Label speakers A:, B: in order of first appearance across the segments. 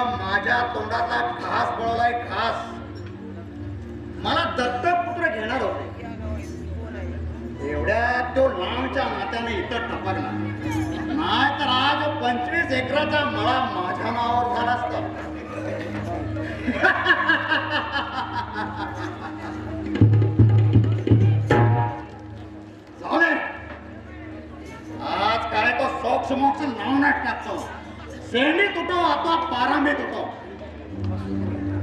A: माझ्या तोंडातला घास पळवलाय घास. मला दत्तपुत्र घेणार होते, एवढ्यात तो लांबच्या नात्याने इथं टपकला. नाही तर आज 25 एकराचा मळा माझ्या नावावर झाला असता. जाऊ दे, आज काय तो सोक्ष मोक्ष लावण्यात टाकतो. सेंडी तुटो आता पारांबे तुटो.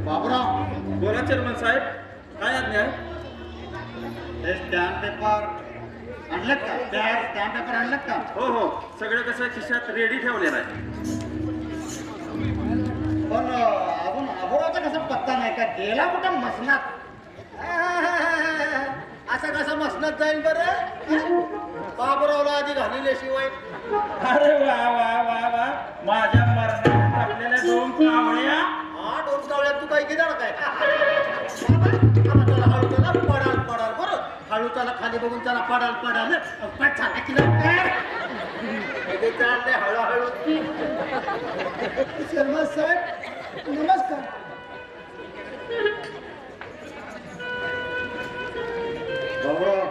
A: बाबूराव,
B: बोला चेअरमन साहेब, काय आज्ञा आहे?
A: हे स्टॅम्प पेपर आणलं का? स्टॅम्प पेपर आणलं का?
B: हो हो, सगळं कसं खिशात रेडी ठेवलेलं आहे.
A: पण अजून अबोराचा कसा पत्ता नाही का? गेला कुठं मसनात? असं कसं मसनात जाईल बरं? बाबुरावला आधी घालीले शिवाय.
B: अरे वा वा वा वा, माझ्या मरणात आपल्याला 2 कावळ्या.
A: हा, 2 कावळ्यात तू काय केलं काय? त्याला हळू त्याला पडाल पडाल बरं, हळू त्याला खाली बघून त्याला पडाल पडाल पाच छाता किलो चालले हळूहळू. शर्मा साहेब नमस्कार. गौरव,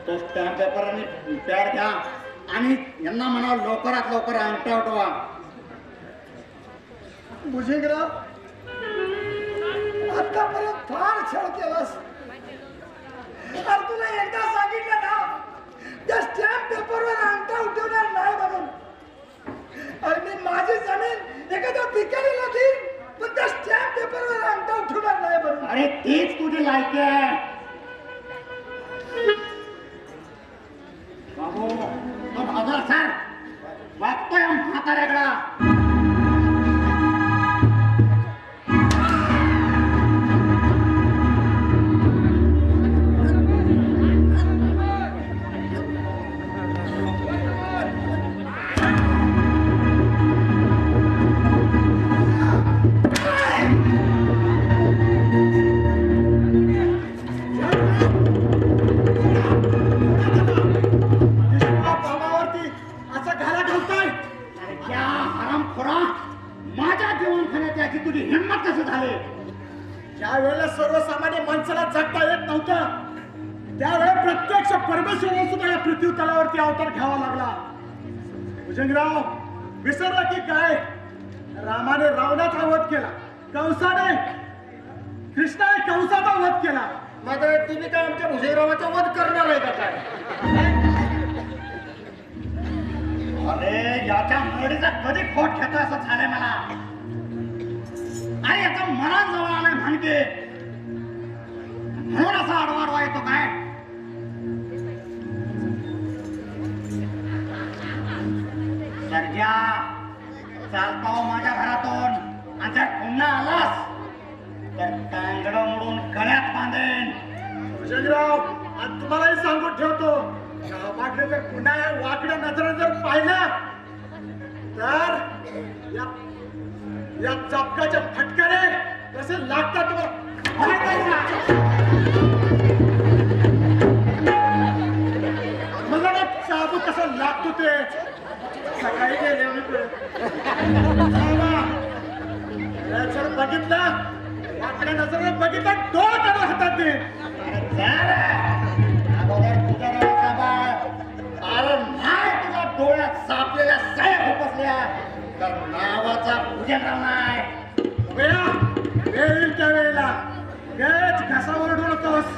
A: तो स्टॅम्प पेपर आणि पॅड घ्या आणि यांना म्हणा लवकरात लवकर अंगठा उठवा. भुजंगराव, आतापर्यंत फार छळ केलास. अरे तुला एकदा सांगितलं ना, त्या स्टॅम्प पेपरवर अंगठा उठवणार नाही म्हणून. अरे मी माझी जमीन एखाद्या भिकारीला देईन, पण त्या स्टॅम्प पेपरवर अंगठा उठवणार नाही म्हणून. अरे तीच तुझी लायकी आहे बाबू. तो बाजार सर वागतोय म्हाताऱ्याकडा. सर्वसामान्य माणसाला जगता येत नव्हतं, त्यावेळेस प्रत्यक्ष परमेश्वराला सुद्धा या पृथ्वी तलावरती अवतार घ्यावा लागला. भुजंगराव, विसरला की काय? रामाने रावणाचा वध केला, कंसाने कृष्णाने कंसाचा वध केला. मग तुम्ही काय आमच्या भुजंगरावाचा वध करणार आहे का काय? अरे याच्या मडीचा कधी खोट घेतो असं झालंय मला. अरे याचा मनात जवळ आलाय म्हणते म्हणून असा आडवा येतो काय? सर्जा, चालतो माझ्या घरातून आणि जर पुन्हा आलास तर तांगडं मोडून गळ्यात बांधेन. भुजंगराव, आज तुम्हालाही सांगून ठेवतो, वाटलं जर पुन्हा वाकड्या नजरेने जर पाहिलं तर या चपकाच्या फटकाने कसे लागतात तुम्हाला मला ना चाबू कसं लागतो ते सकाळी गेले जर बघितलं वाकड्या नजरेने बघितलं डोळ काढून हातात दे. तुला डोळ्यात सापलेल्या साया खुपसल्या तर नावाचा भुजंगराव नाही. येईल त्या वेळेला हेच घासावर डोळतोस.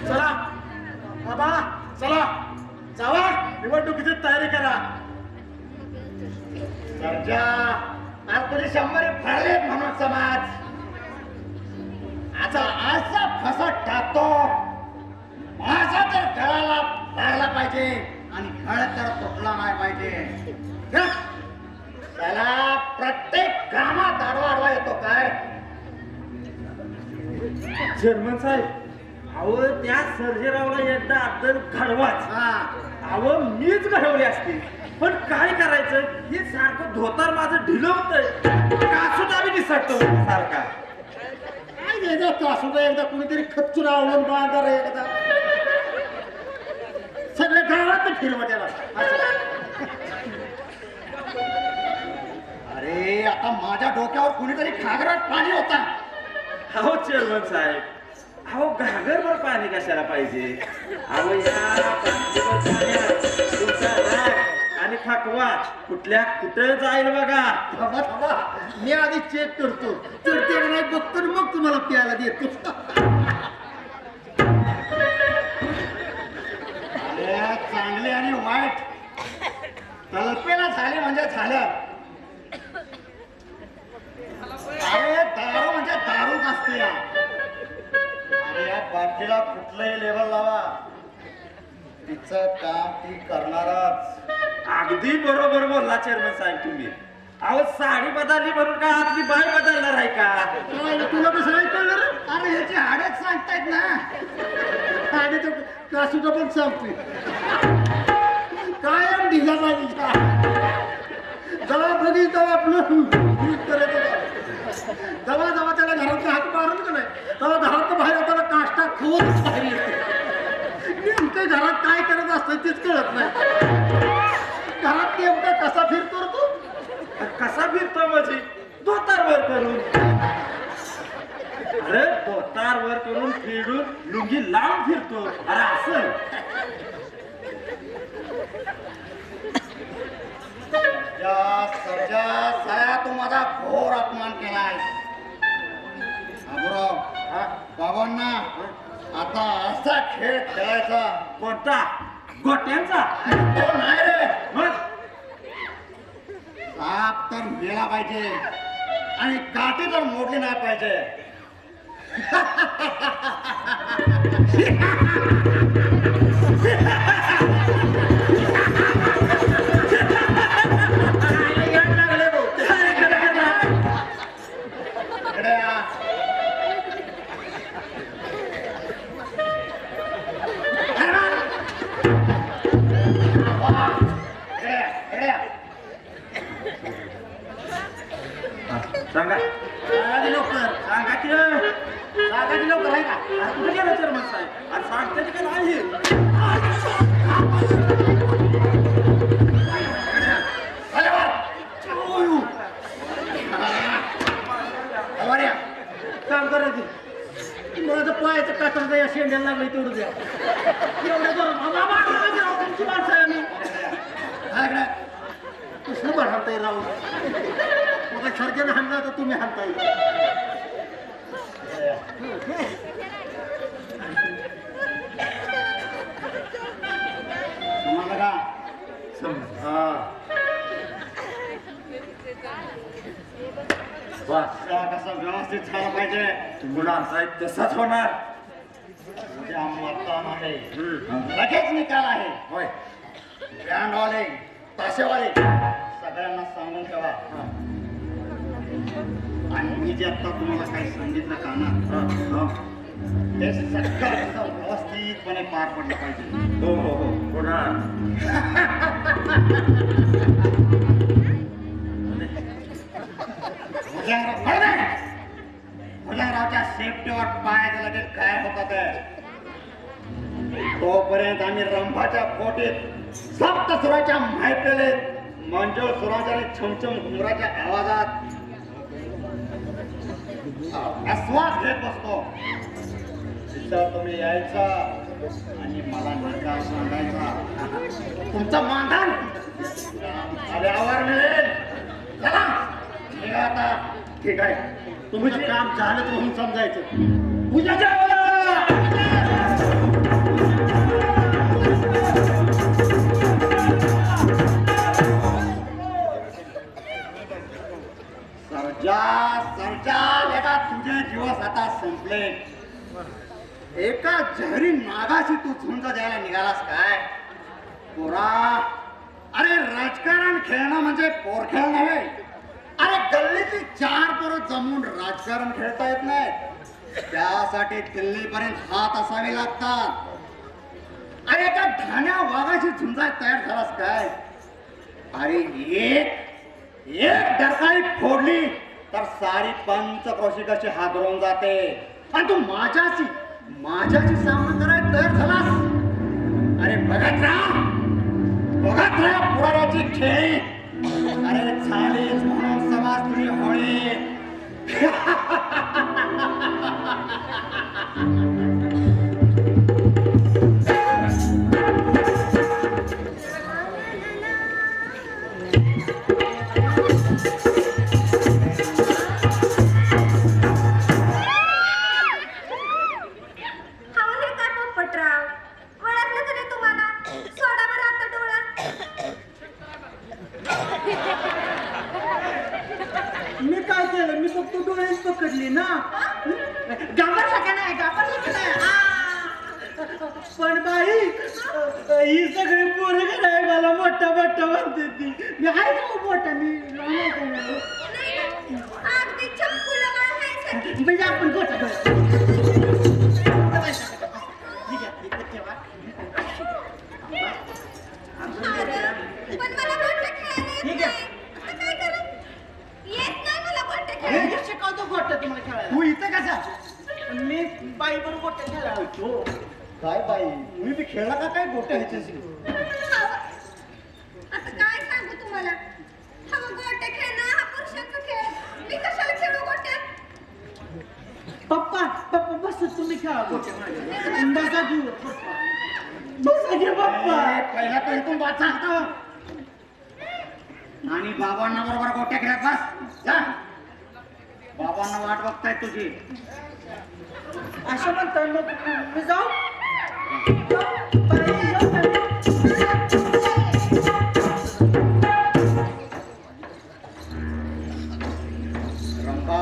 A: चला बाबा, चला जावा, निवडणुकीची तयारी करा. सर्जा, आज तुझी 100 फळले म्हणून समाज आता असा फसट टाकतो. माझा तर गळाला लागला पाहिजे आणि गळ तर तुटला नाही पाहिजे. त्याला प्रत्येक कामात आडवा येतो काय?
B: चेअरमन साहेब, अहो त्या सर्जेरावला एकदा अद्दल घडवाच. अहो मीच घडवली असती, पण काय करायचं, हे सारखं धोतार माझं ढिलं होतंय. कासून आम्ही दिसतो सारखा.
A: काय द्यायचं कासून एकदा कुणीतरी खच्चून आवडून बांधार एकदा सगळ्या गावात फिरवा त्याला. आता माझ्या डोक्यावर कुणीतरी घागरात पाणी होता.
B: अहो चेअरमन साहेब, अहो घागरभर पाणी कशाला पाहिजे? अहो या पाण्यात तुमचा राग आणि थकवा कुठं जाईल बघा.
A: थांबा थांबा, मी आधी चेक करतो. चढते का नाही बघतो आणि मग तुम्हाला प्यायला देतो. अरे चांगले आणि वाईट कल्पना झाले म्हणजे झालं. अरे दारू म्हणजे दारूच असते. अरे या बाटलीला कुठलंही लेबल लावा, तिचं काम ती करणारच.
B: अगदी बरोबर बोलला चेअरमन साहेब तुम्ही. अहो साडी बदलली म्हणून का आतली बाई बदलणार आहे का?
A: तुला कसं नाही कळलं रे? अरे ह्याचे हाडच सांगतायत ना. आणि तो कासूचा पण सांगतोय कायम ढिला पाहिजे. जवा बघी तेव्हा आपलं जवा जवा त्याला घरातला हात मारून का नाही तेव्हा घरात बाहेर होताना काष्टा खाऊन बाहेर येते. नेमकं घरात काय करत असतं तेच कळत नाही. घरात नेमका कसा फिरतो तू?
B: कसा फिरतो म्हणजे धोतार वर करून. अरे धोतार वर करून फिरून लुंगी लावून फिरतो. अरे असं
A: सर्जा साया तू माझा घोर अपमान केलाय. बाबांना आता असा खेळ खेळायचा.
B: कोणता? गोट्यांचा?
A: तो नाही रे.
B: मग
A: साप तर मेला पाहिजे आणि काठी तर मोडली नाही पाहिजे.
B: सांगा
A: लवकर
B: सांगा की
A: लवकर आहे का?
B: कुठे गेलं चेअरमन साहेब? आज सांगते का नाही?
A: काम करा की माझं पायाचं कातर या शेंड्याला लागलं तेवढं द्या. तुमची माणसं आहे आम्ही. कसं भांडताय राहू? मग सर्जन हाणला तर तुम्ही हाणताय. समजलं का? कसं व्यवस्थित झालं पाहिजे.
B: मुलांचा साहेब तसाच होणार.
A: उद्या मतदान आहे. लगेच निकाल आहे.
B: होय
A: बँडवाले ताशेवाले सगळ्यांना सांगून ठेवा. आणि मी जे आता तुम्हाला काही सांगितलं का ना ते सगळं व्यवस्थितपणे पार पडलं पाहिजे.
B: हो हो हो होणार.
A: भुजंगरावच्या सेफ्टीवर पाय लगेच काय होतात. तोपर्यंत आम्ही रंभाच्या पोटीत सप्त सुराच्या माहितीलेत मंजूळ सुराच्या आणि छमछम घुंगराच्या आवाजात आस्वाद घेत बसतो. तिथं तुम्ही यायचा आणि मला निकाल सांगायचा. तुमचं मानधन आल्यावर मिळेल. चला निघा आता. ठीक आहे, तुमचं काम झालं तर म्हणून समजायचं. पूजाच्या सर्जा बेटा तुझे दिवस आता संपले. एका जहरी नागाशी तू झुंज द्यायला निघालास काय पोरा? अरे राजकारण खेळणं म्हणजे पोर खेळ नव्हे. अरे गल्लीतली 4 पोरं जमून राजकारण खेळता येत नाही. त्यासाठी दिल्लीपर्यंत हात असावे लागतात. अरे एका ठाण्या वाघाशी झुंजाय तयार झालास काय? अरे एक डरकाळी फोडली तर सारी पंचक्रोशिकाची हादरून जाते. आणि तू माझ्याशी सामना करायला तयार झालास. अरे बघत राहा पुराणाची खेळी. अरे झालीच म्हणून समाज तुझी मी काय केलं? मी फक्त डोळेच पकडली ना.
C: घाबरला का नाही? घाबरला का नाही?
A: पण बाई ही सगळी पोरं का नाही मला मोठा मोठा म्हणते ती. मी आहे का मोठा? मी लहान आहे का नाही? म्हणजे आपण गोठा शिकवतो गोठा तुम्हाला खेळायला. तू इथं कसा? मी बाई बरोबर गोठ्या खेळायला होतो. काय बाई मी बी खेळला का काय गोठ्या ह्याच्याशी?
D: आता काय सांगू तुम्हाला? हा गोट्या खेळणं हा पुरुषांचा खेळ. मी कशाला खेळू गोट्यात?
A: पप्पा पप्पा बस तुम्ही खेळा गोठ्या माझ्या. बसा घेऊ पप्पा. बसा घे पप्पा.
C: पहिला तर इथून बात सांगतो आणि बाबांना बरोबर गोट्या खेळत बस. जा. बाबांना वाट बघताय तुझी.
A: असं म्हणताय मग मी जाऊ?
C: रंपा,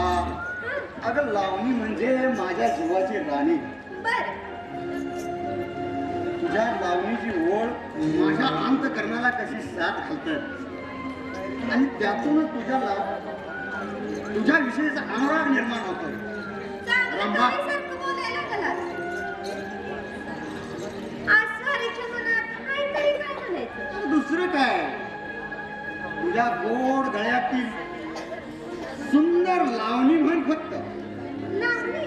C: अगं लावणी म्हणजे माझ्या जीवाची राणी.
D: बरं.
C: तुझ्या लावणीची ओढ माझ्या अंतकरणाला कशी साथ घालतात आणि त्यातूनच तुझ्या विषयीचा अनुराग निर्माण होतो. रंभा,
D: सारखं बोलायला लागलात. आज सारीच्या मनात काहीतरी काय म्हणायचं?
C: दुसरं काय, तुझ्या गोड गळ्यातील सुंदर लावणी म्हण फक्त.
D: लावणी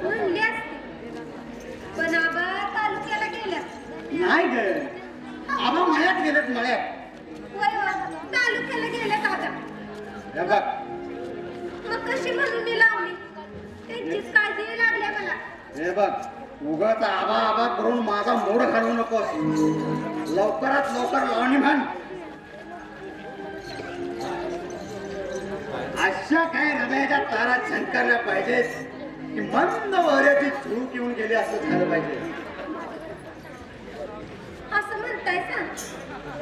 D: म्हणली असते पण आबा तालुक्याला गेल्या.
C: नाही ग, आबा मळ्यात गेलेत मळ्यात.
D: वय वा, तालुक्याला गेल्यात आता.
C: हे बघ,
D: मग कशी म्हणून मी लावली? त्यांचीच काळजी लागल्या मला.
C: हे बघ, उगाच आबा आबा करून माझा मोड घालवू नकोस. लवकरात लवकर लावणी म्हण. अशा काय हृदयाच्या तारा झंकारल्या पाहिजेत की मंद वाऱ्याची झुळूक येऊन गेली असं झालं पाहिजे.
D: असं म्हणताय सा?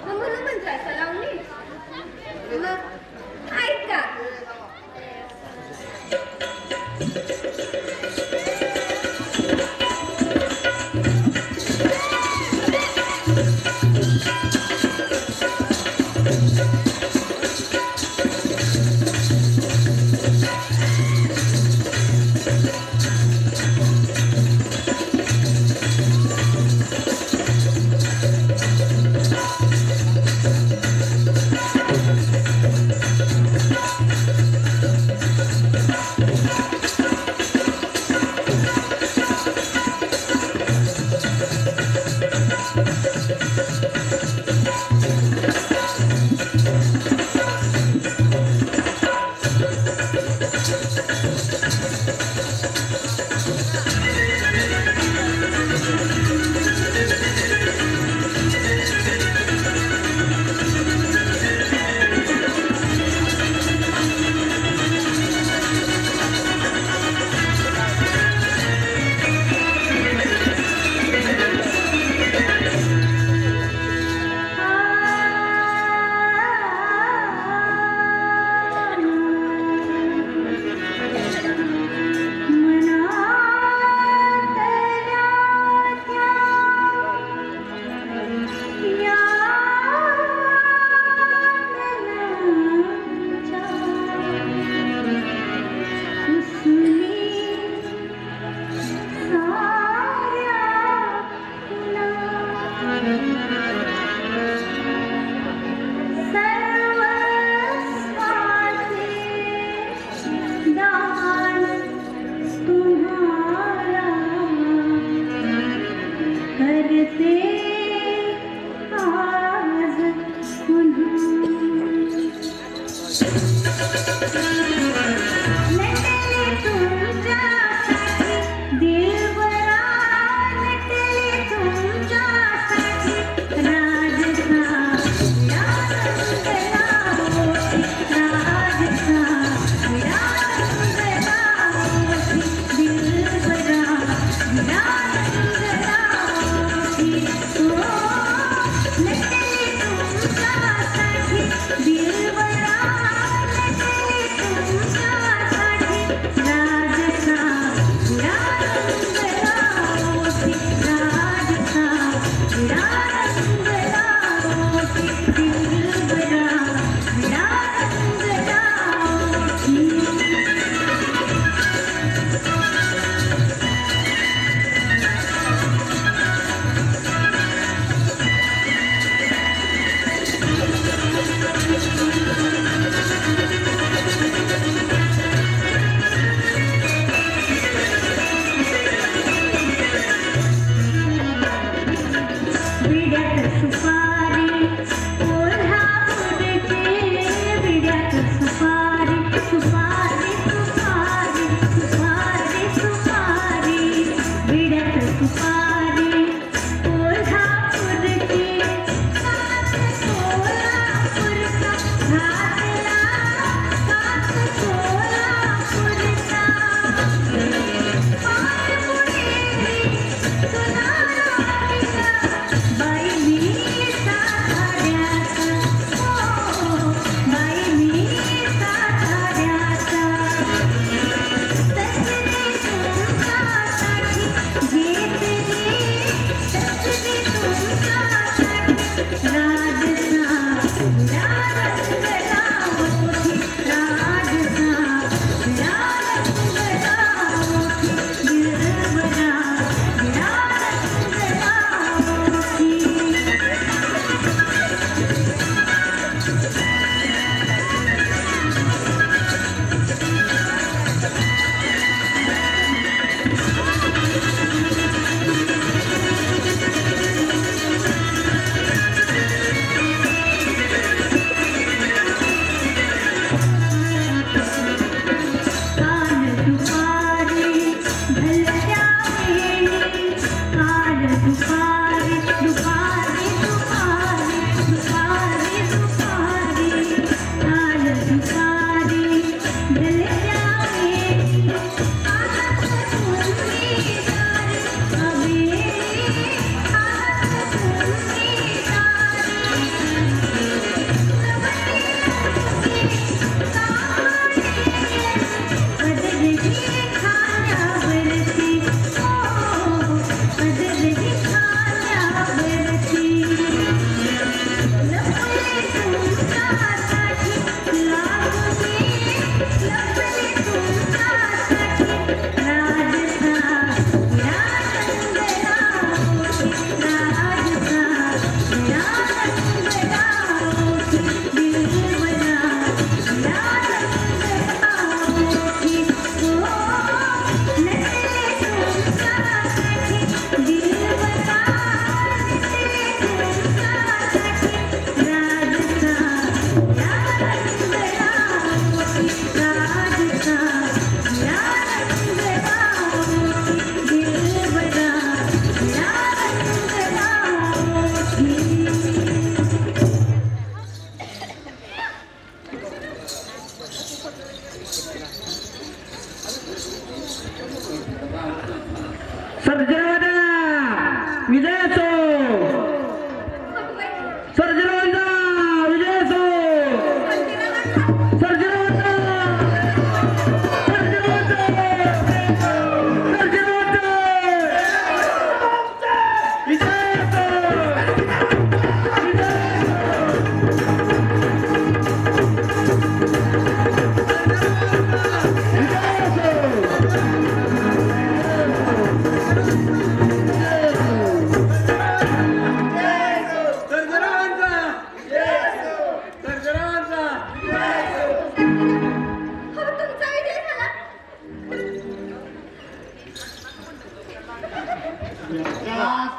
D: मग म्हणून म्हणताय सा लावणी? मग ऐका. आज पुन्हा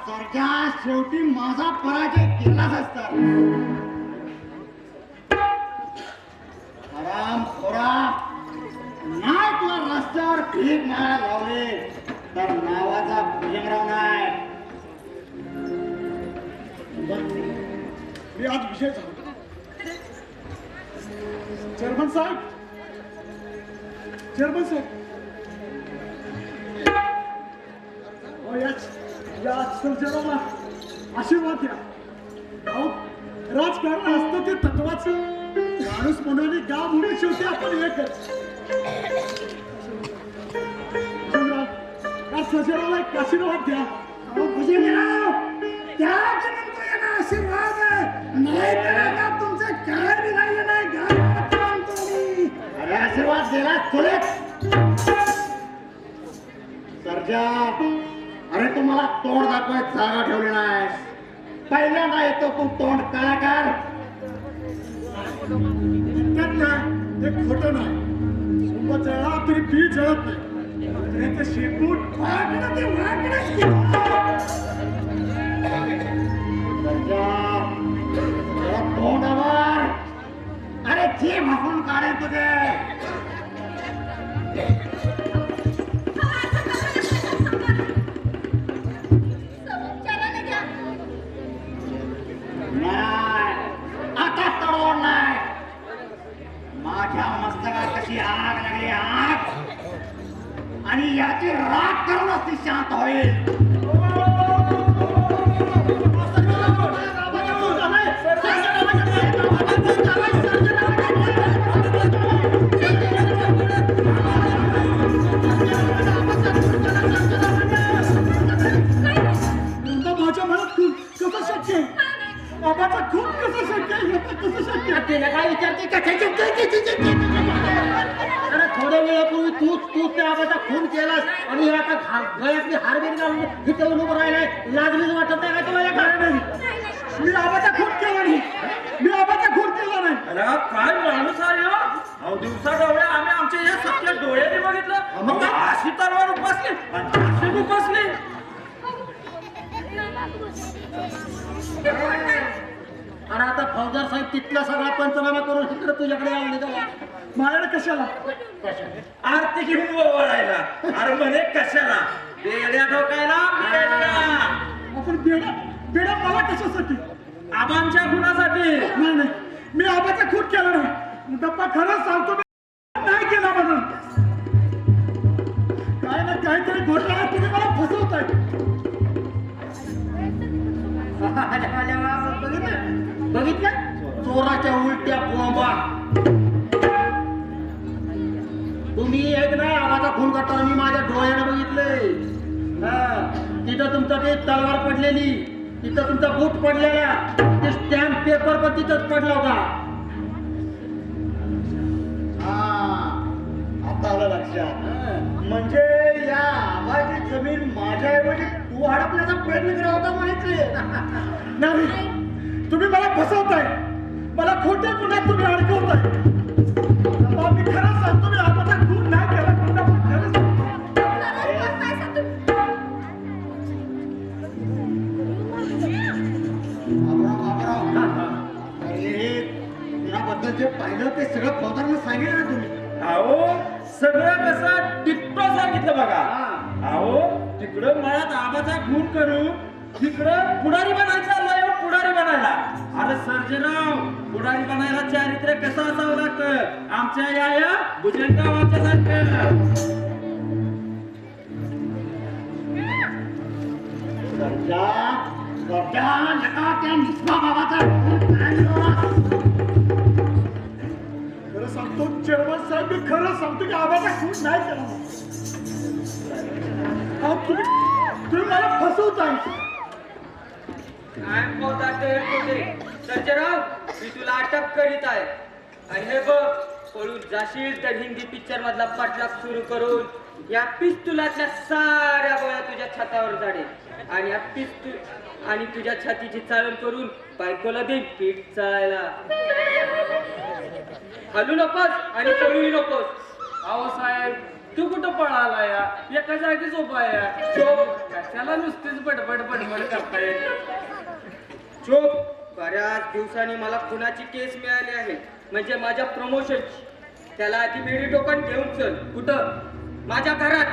C: सरजा शेवटी माझा पराजय केलाच असता. आराम खोरा नाही तुला रस्त्यावर ठीक मारा लावले तर नावाचा भुजंगराव नाही.
A: मी आज विषय सांगतो. चेअरमन साहेब या सर्जनाला आशीर्वाद द्या. अहो, राजकारण असतं ते तत्वाचं. माणूस म्हणाले गाव म्हणून शेवटी आपण एकच. या सर्जनाला एक आशीर्वाद द्या.
C: अहो भुजंगराव त्याच म्हणतो यांना आशीर्वाद नाही त्याला तुमचं काय बी राहिलं नाही. गावात म्हणतो मी अरे आशीर्वाद दिला तुलेच. सरजा अरे तुम्हाला तोंड दाखवायची जागा ठेवली नाही. पहिल्यांदा येतो तू तोंड कलाकार.
A: त्यात नाही ते खोटं नाही. सोबत जळा तरी बी जळत नाही. ते शेपूट
C: वाकडं ते वाकडंच की. सरजा जरा तोंडावर अरे जे भाकून काढेल तुझे. आता तडवड नाही. माझ्या मस्तकात कशी आग लागली आग आणि याची राख करूनच ती शांत होईल.
A: माझ्या मनात खूप कसं शक्य आहे. बाबाचा खूप कसं शक्य आहे. कसं शक्य आहे.
C: मला विचारते कशाची अरे थोड्या वेळापूर्वी तू त्या आबाचा खून केलास आणि आता गळ्यातली हारबीर घालून तिथे उभं राहिलाय लाजलीच वाटत नाही का तुम्हाला? काय नाही,
A: मी आबाचा खून केला नाही, मी आबाचा खून केला नाही.
B: अरे काय माणूस आहे हो? अहो दिवसा डोळे आम्ही आमच्या या सख्या डोळ्याने बघितलं. मग अशी तलवार उपसली आणि अशी उपसली.
C: आणि आता फौजदार साहेब तिथला सगळा पंचनामा करून इकडे तुझ्याकडे आले का?
A: माझ्याकडे कशाला?
B: आरती घेऊन ओवाळायला. अरे म्हणे कशाला? बेड्या ठोकायला बेड्या.
A: आपण बेडा मला कशासाठी?
B: आबांच्या गुणासाठी.
A: नाही नाही, मी आबाचा खून केला नाही. डप्पा खरंच सांगतो, मी नाही केला म्हणून. काय ना काहीतरी घोटाळा तुम्ही मला फसवताय.
C: बघितलं चोराच्या उलट्या बोंबा. तुम्ही एक नाही आबाचा खून करताना मी माझ्या डोळ्याने बघितलंय. तिथं तुमचा ते तलवार पडलेली, तिथं तुमचा बूट पडलेला, ते स्टॅम्प पेपर पण तिथंच पडला होता.
A: आता आलं लक्षात. म्हणजे या आबाची जमीन माझ्याऐवजी तू हडपण्याचा प्रयत्न करत होता म्हणायचे. नाही, तुम्ही मला फसवताय, मला खोट्या गुन्ह्यात तुम्ही अडकवताय. मी खरंच सांगतो, मी आबाचा खून नाही केला. खरंच याबद्दल जे पाहिलं ते सगळं फौजदारांना सांगितलं ना तुम्ही?
B: अहो सगळं कसं टिकटो सांगितलं बघा. अहो तिकडं मळ्यात आबाचा खून करून तिकडं पुढारी बनायचं आलं. पुढारी बनायला. अरे सर्जेराव, पुढारी बनायला चारित्र्य कसं असावं लागतं? आमच्या या भुजंगावाच्या सारखं.
A: खरं सांगतो चेअरमन साहेब, मी खरं सांगतो की आबाचा खून नाही केला. तुम्ही मला फसवताय.
E: सर्जेराव, मी तुला अटक करीत आहे. आणि हे बघ, पळून जाशील तर हिंदी पिक्चर मधला पाठलाग सुरू करून या पिस्तुलातल्या साऱ्या गोळ्या तुझ्या छातावर जाडेल आणि या पिस्तूल आणि तुझ्या छातीची चाळण करून बायकोला देईन पीठ चाळायला. हलू नकोस आणि पळूही नकोस.
F: अहो साहेब, तू कुठं पळाला या? एका जागीच उभा या. कशाला नुसतीच बडबड बडबड करताय?
E: चोप. बऱ्याच दिवसांनी मला खुनाची केस मिळाली आहे, म्हणजे माझ्या प्रमोशनची. त्याला आधी बेडी टोकन घेऊन चल. कुठं? माझ्या घरात.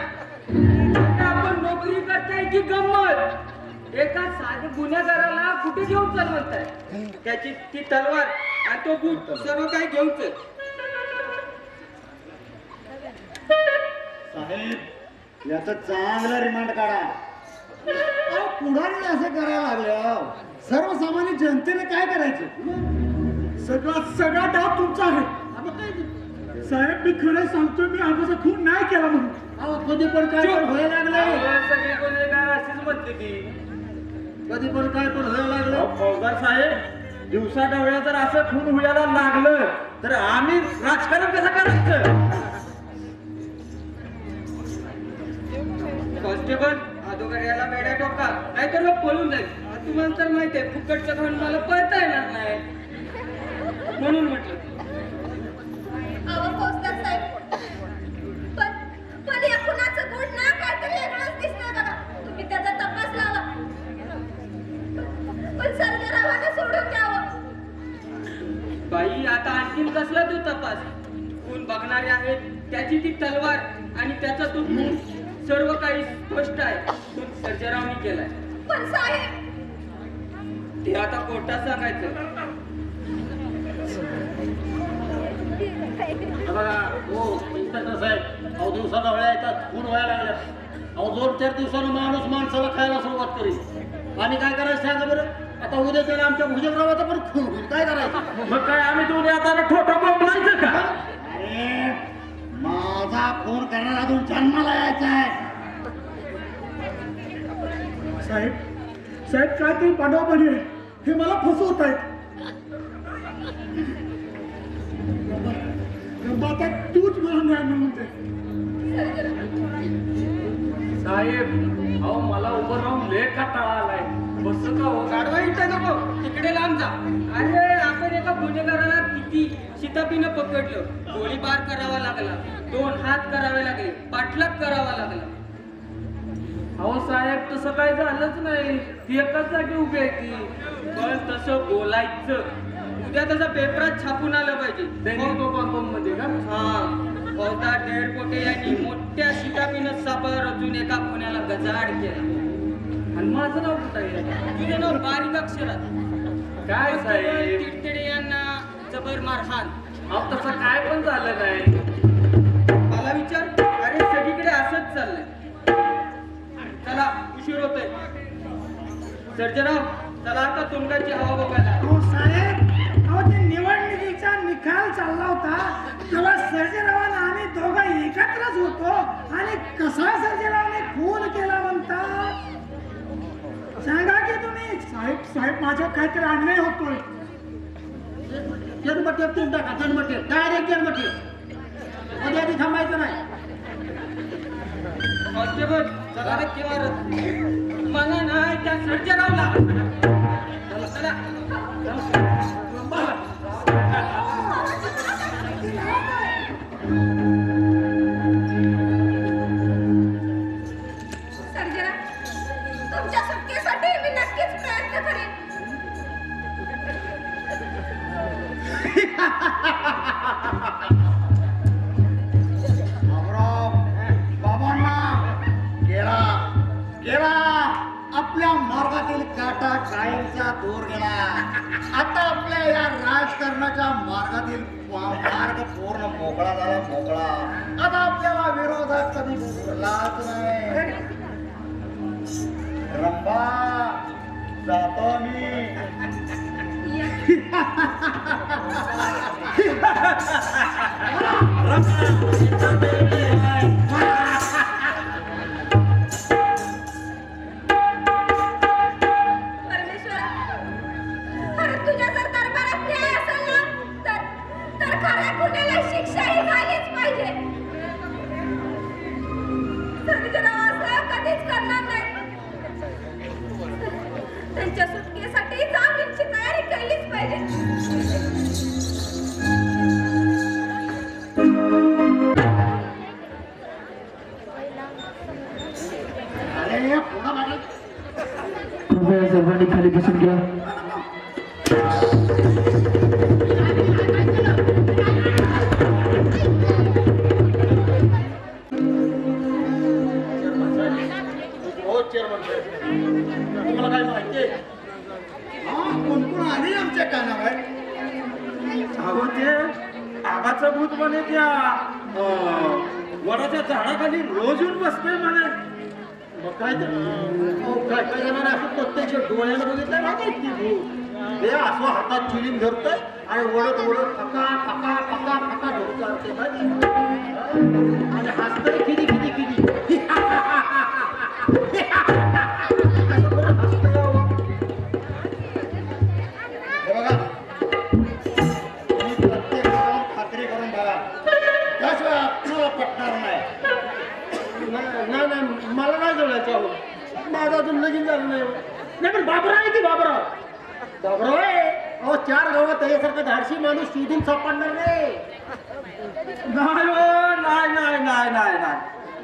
E: आपण नोकरी करताय की गंमत? एका साधे गुन्हेगाराला कुठे घेऊन चल म्हणताय? त्याची ती तलवार आणि तो बूट सर्व काही घेऊन चल.
A: साहेब, याचं चांगलं रिमांड काढा. पुढारी असं करायला लागलं, सर्वसामान्य जनतेने काय करायचं? सगळा डाव तुमचा आहे. साहेब, मी खरं सांगतोय, मी आबाचा खून नाही केला म्हणून.
C: कधी पण काय पण व्हायला लागलं.
E: सगळे गुन्हेगार अशीच म्हणते ती.
C: कधी पण काय पण व्हायला लागलं.
B: फौजदार साहेब, दिवसा डोळ्या जर असं खून व्हायला लागलं तर आम्ही राजकारण कसं करायचं?
E: कॉन्स्टेबल, अगोदर याला बेड्या टोका, नाहीतर मग पळून जाईल. तुम्हाला तर माहिती आहे, फुकटचं खाऊन मला पळता येणार नाही, म्हणून म्हटलं.
D: अहो फौजदार साहेब, पण या खुनाचं गुण ना काहीतरी वेगळंच दिसतंय बघा. तुम्ही त्याचा तपास लावा. पण सर्जेरावांना सोडून द्यावं.
E: बाई, आता आणखीन कसला तू तपास? खून बघणारे आहेत, त्याची ती तलवार आणि त्याचा तो खून, सर्व काही स्पष्ट आहे. खून सर्जेरावनी केलाय.
D: पण साहेब,
E: ते आता कोर्टात सांगायचं.
C: बघा हो इन्स्पेक्टर साहेब, अहो दिवसा डोळ्या येतात, खून व्हायला लागल्या. अहो 2-4 दिवसानं माणूस माणसाला खायला सुरुवात करेल. आणि काय करायचं सांगा बरं? आता उद्या त्याला आमच्या भुजंगरावाचा पण खून होईल. काय करायचं?
B: मग काय आम्ही दोन्ही आता ठोठा बोंबलायचं का?
A: अरे, माझा खून करणारा अजून जन्माला यायचा आहे. साहेब, काहीतरी पांडवपणी हे मला फसवत आहेत. आता तूच मला न्याय म्हणून दे.
F: साहेब अहो मला उभं राहून लय कंटाळा आलाय. बस का हो
E: गाडवा इथं नको, तिकडे लांब जा. अरे आपण एका गुन्हेगाराला किती शितापीनं पकडलं, गोळीबार करावा लागला, 2 हात करावे लागले, पाठलाग करावा लागला.
F: अहो साहेब तसं काय झालंच नाही. ती एकाच जागी उभी आहे ती.
E: पण तसं बोलायचं. उद्या त्याचा पेपरात छापून आलं पाहिजे.
F: दैनिक गोपालपम मध्ये का?
E: हा, फौजदार डेरपोटे यांनी मोठ्या शितापीनं सापळ रचून एका पुण्याला गजाड केला.
F: आणि माझं नाव कुठं आहे?
E: तुझे नाव बारीक अक्षरात.
F: काय साहेब
E: तिडतिडे यांना जबर मारहाण.
F: अहो तसं काय पण झालं नाही.
E: मला विचार, अरे सगळीकडे असंच चाललंय. चला उशीर होतोय. सर्जराव चला आता तुमकाची हवा बघायला.
A: अहो साहेब, अहो ते निवडणुकीचा निकाल चालला होता तेव्हा सर्जेरावांना आम्ही दोघं एकत्रच होतो आणि कसा सर्जेरावाने खून केला म्हणतात सांगा की तुम्ही. साहेब साहेब माझ्या काहीतरी अन्याय होतोय.
C: जन्मठेप तीन टाका, जन्मठेप डायरेक्ट जन्मठेप. मध्ये आधी थांबायचं नाही.
E: कॉन्स्टेबल चला नक्की मारत. मला नाही त्या सर्जरावला. चला
D: सर्जेराव, तुमच्या सुटकेसाठी मी नक्कीच प्रयत्न करेन.
A: बाबांना गेला गेला आपल्या मार्गातील काटा कायमचा दूर गेला. आता आपल्या या राजकारणाच्या मार्गातील मार्ग पूर्ण मोकळा झाला, मोकळा. आता आपल्याला विरोधात कधी उरलाच नाही. रंबा जातो मी.
D: परमेश्वरा, खरं तुझ्या जर दरबारात न्याय असेल ना, तर खऱ्या गुन्ह्याला शिक्षाही झालीच पाहिजे. सर्जेराव असं कधीच करणार नाही. त्यांच्या सुटकेसाठी जामीनची तयारी केलीच पाहिजे.
A: अरे पुन्हा मागे.
G: कृपया सर्वांनी खाली बसून घ्या.
C: हो चेअरमन साहेब, तुम्हाला काय माहितीये?
A: कोण कोण आले आमच्या कानावर.
B: अहो ते आबाचं भूत म्हणे त्या वडाच्या झाडाखाली रोज येऊन बसतोय म्हणे.
C: मग काय तर काय काय जणांना असं प्रत्यक्ष डोळ्यानं बघितलंय माहिती ती भूत. ते असं हातात चिलीम धरतंय आणि ओढत ओढत फका फका फका फका धरत आणते माहिती. आणि हसतंय किती किती किती. असं करून हसतंय अहो.
A: हे बघा, तुम्ही प्रत्येक जण खात्री करून बघा, त्याशिवाय आपल्याला पटणार नाही.
C: नाही नाही मला नाही जवळायचं अहो. माझं अजून लगीन झालं नाही. नाही पण बाबराव आहे की बाबराव. बाबराव आहे अहो. 4 गावात त्याच्यासारखं धाडशी माणूस शोधून सापडणार नाही.
B: नाही हो, नाही नाही नाही नाही नाही,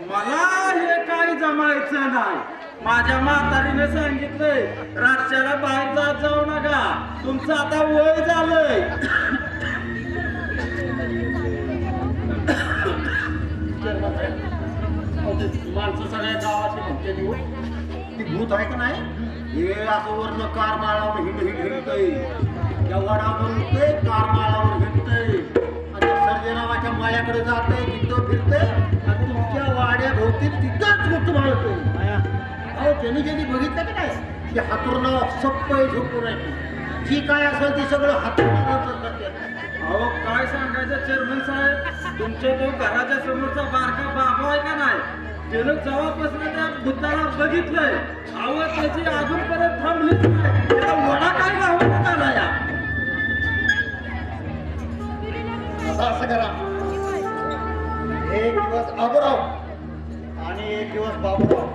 B: मला हे काही जमायचं नाही. माझ्या म्हातारीने सांगितलंय रातच्याला बाहेर जात जाऊ नका, तुमचं आता वय झालंय.
C: माणसं सगळ्या गावाची म्हणते ती भूत आहे का नाही. हे असं वरनं कार माळावर हिंडतय. त्या वडावर उठतंय, कार माळावर हिंडतय आणि त्या सर्जेरावाच्या माळ्याकडे जातंय, तिथं फिरतंय आणि तुमच्या वाड्या भोवती तिथंच मुक्त माळतंय. अहो ज्यांनी ज्यांनी बघितलं का नाही ते हातुरणावर सप्पय झोपून राहते. जी काय असेल ती सगळं हातुरणावर करते.
B: अहो काय सांगायचं चेअरमन साहेब, तुमच्या तो घराच्या समोरचा बारका बाबा आहे का नाही, त्यानं जेव्हापासून त्या भूताला बघितलंय, अहो त्याची अजूनपर्यंत थांबलीच नाही. त्याला वडा काय गावात आला या.
A: आता असं करा, एक दिवस आबराव आणि एक दिवस बाबूराव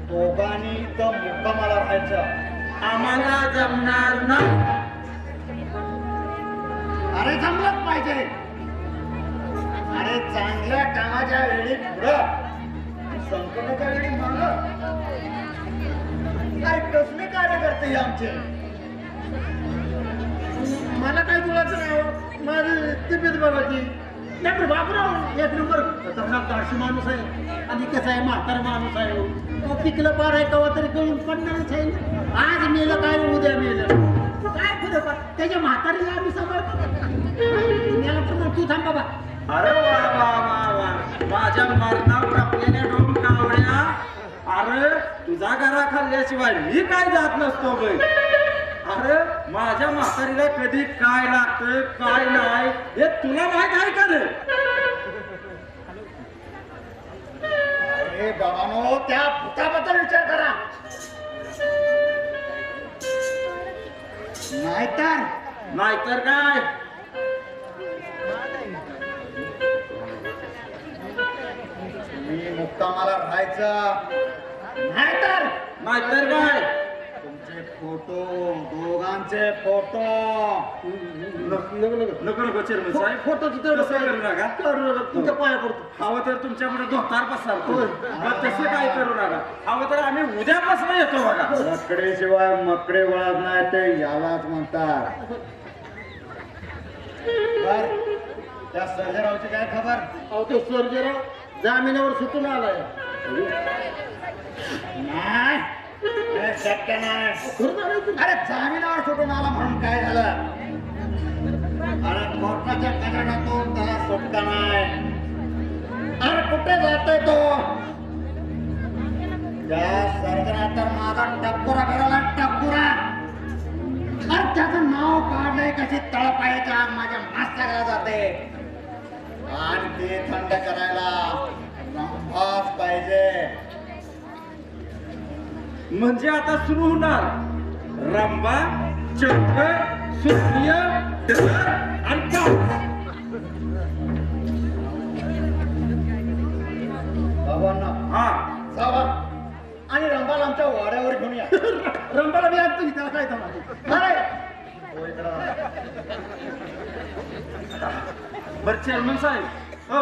A: दोघांनी तर मुक्कामाला राहायचं.
B: आम्हाला जमणार नाही.
A: अरे जमलंच पाहिजे. अरे चांगल्या कामाच्या वेळी पुढं, संकटाच्या वेळी मागं. काय कसले कार्यकर्ते हे आमचे.
C: मला काय बोलायचं नाही हो. माझी तब्येत बघायची. नाही पण बाबूराव एक नंबर खतरनाक दाशी माणूस आहे आणि कसं आहे म्हातारा माणूस आहे हो. तो पिकलं पार आहे कवा तरी कळून पडणारच आहे. आज मेलं काय उद्या मेलं काय फरक पड. त्याच्या म्हातारीला आम्ही सांभाळतो. त्याला तर मग तू थांब बाबा.
B: अरे वा वा वा वा, माझ्या मरणावर कापलेल्या डोम कावड्या. अरे तुझा घरा खाल्ल्याशिवाय मी काय जात नसतो बै. अरे माझ्या म्हातारीला कधी काय लागतं काय नाही हे तुला माहित आहे का रे?
A: अरे बाबांनो, त्या भूताबद्दल विचार करा.
B: नाहीतर काय.
A: मी मुक्कामाला राहायचं.
B: नाहीतर काय.
A: तुमचे फोटो, दोघांचे फोटो.
B: नको नको चेअरमन साहेब,
C: फोटो तिथं
B: तसं करू नका.
C: तुमच्या पाया पडतो.
B: हवं तर तुमच्याकडे धोतार पसरतो. तसं काय करू नका. हवं तर आम्ही उद्यापासून येतो बघा.
A: मकडेशिवाय मकडे वळत नाही ते यालाच म्हणतात. बर, त्या सर्जेरावची काय खबर?
C: अहो तो सर्जेराव जामिनावर सुटून आलाय.
A: नाही, हे शक्य नाही. अरे जामिनावर सुटून आला म्हणून काय झालं? अरे कोर्टाच्या खजान्यातून त्याला सुटका नाही. अरे कुठे जातोय तो? त्या सर्जना तर माझा टक्कुरा फिरवला, टक्कुरा. अरे त्याचं नाव काढलंय कशी तळपायाच्या आग माझ्या मास्ताला जाते. आणि ते थंड करायला रंभाच पाहिजे.
B: म्हणजे आता सुरू होणार रंबा, चक्र, सूर्य, डर आणि पाऊस.
A: बाबांना
B: हा
A: जावा आणि रंभाला आमच्या वाड्यावर घेऊन या.
C: रंगाला मी आणतो की त्याला काय थांबा.
A: हो, इकडं वा.
B: बरं चेअरमन साहेब, हो